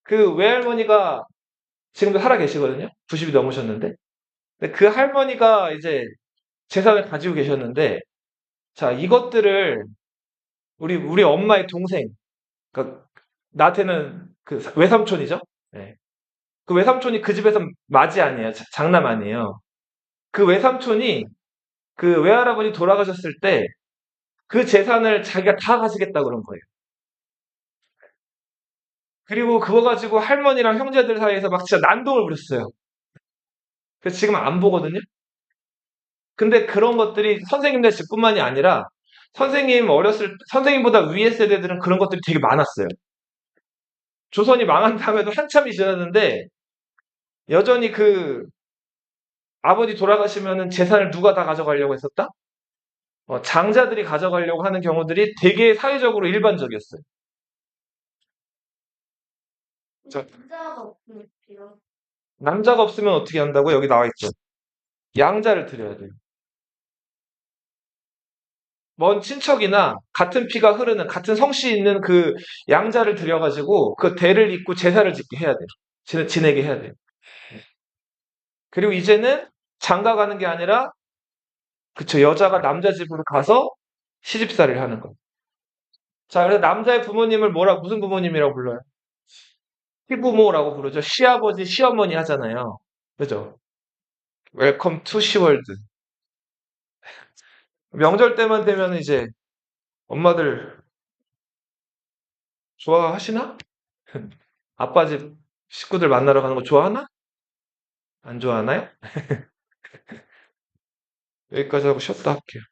그 외할머니가 지금도 살아 계시거든요. 90이 넘으셨는데. 근데 그 할머니가 이제 재산을 가지고 계셨는데, 자, 이것들을 우리 엄마의 동생, 그러니까 나한테는 그 외삼촌이죠. 네. 그 외삼촌이 그 집에서 맞이 아니에요. 장남 아니에요. 그 외삼촌이 그 외할아버지 돌아가셨을 때 그 재산을 자기가 다 가지겠다 그런 거예요. 그리고 그거 가지고 할머니랑 형제들 사이에서 막 진짜 난동을 부렸어요. 그래서 지금 안 보거든요. 근데 그런 것들이 선생님네 집뿐만이 아니라 선생님보다 위에 세대들은 그런 것들이 되게 많았어요. 조선이 망한 다음에도 한참이 지났는데 여전히 그 아버지 돌아가시면은 재산을 누가 다 가져가려고 했었다? 장자들이 가져가려고 하는 경우들이 되게 사회적으로 일반적이었어요. 자, 남자가 없으면 돼요. 남자가 없으면 어떻게 한다고? 여기 나와 있죠. 양자를 드려야 돼요. 먼 친척이나 같은 피가 흐르는 같은 성씨 있는 그 양자를 들여가지고 그 대를 잇고 제사를 짓게 해야 돼요. 지내게 해야 돼요. 그리고 이제는 장가 가는 게 아니라 그쵸 여자가 남자 집으로 가서 시집살이를 하는 거예요. 자, 그래서 남자의 부모님을 무슨 부모님이라고 불러요? 시부모라고 부르죠. 시아버지, 시어머니 하잖아요. 그죠? 웰컴 투 시월드. 명절 때만 되면 이제 엄마들 좋아하시나? 아빠 집 식구들 만나러 가는 거 좋아하나? 안 좋아하나요? 여기까지 하고 쉬었다 할게요.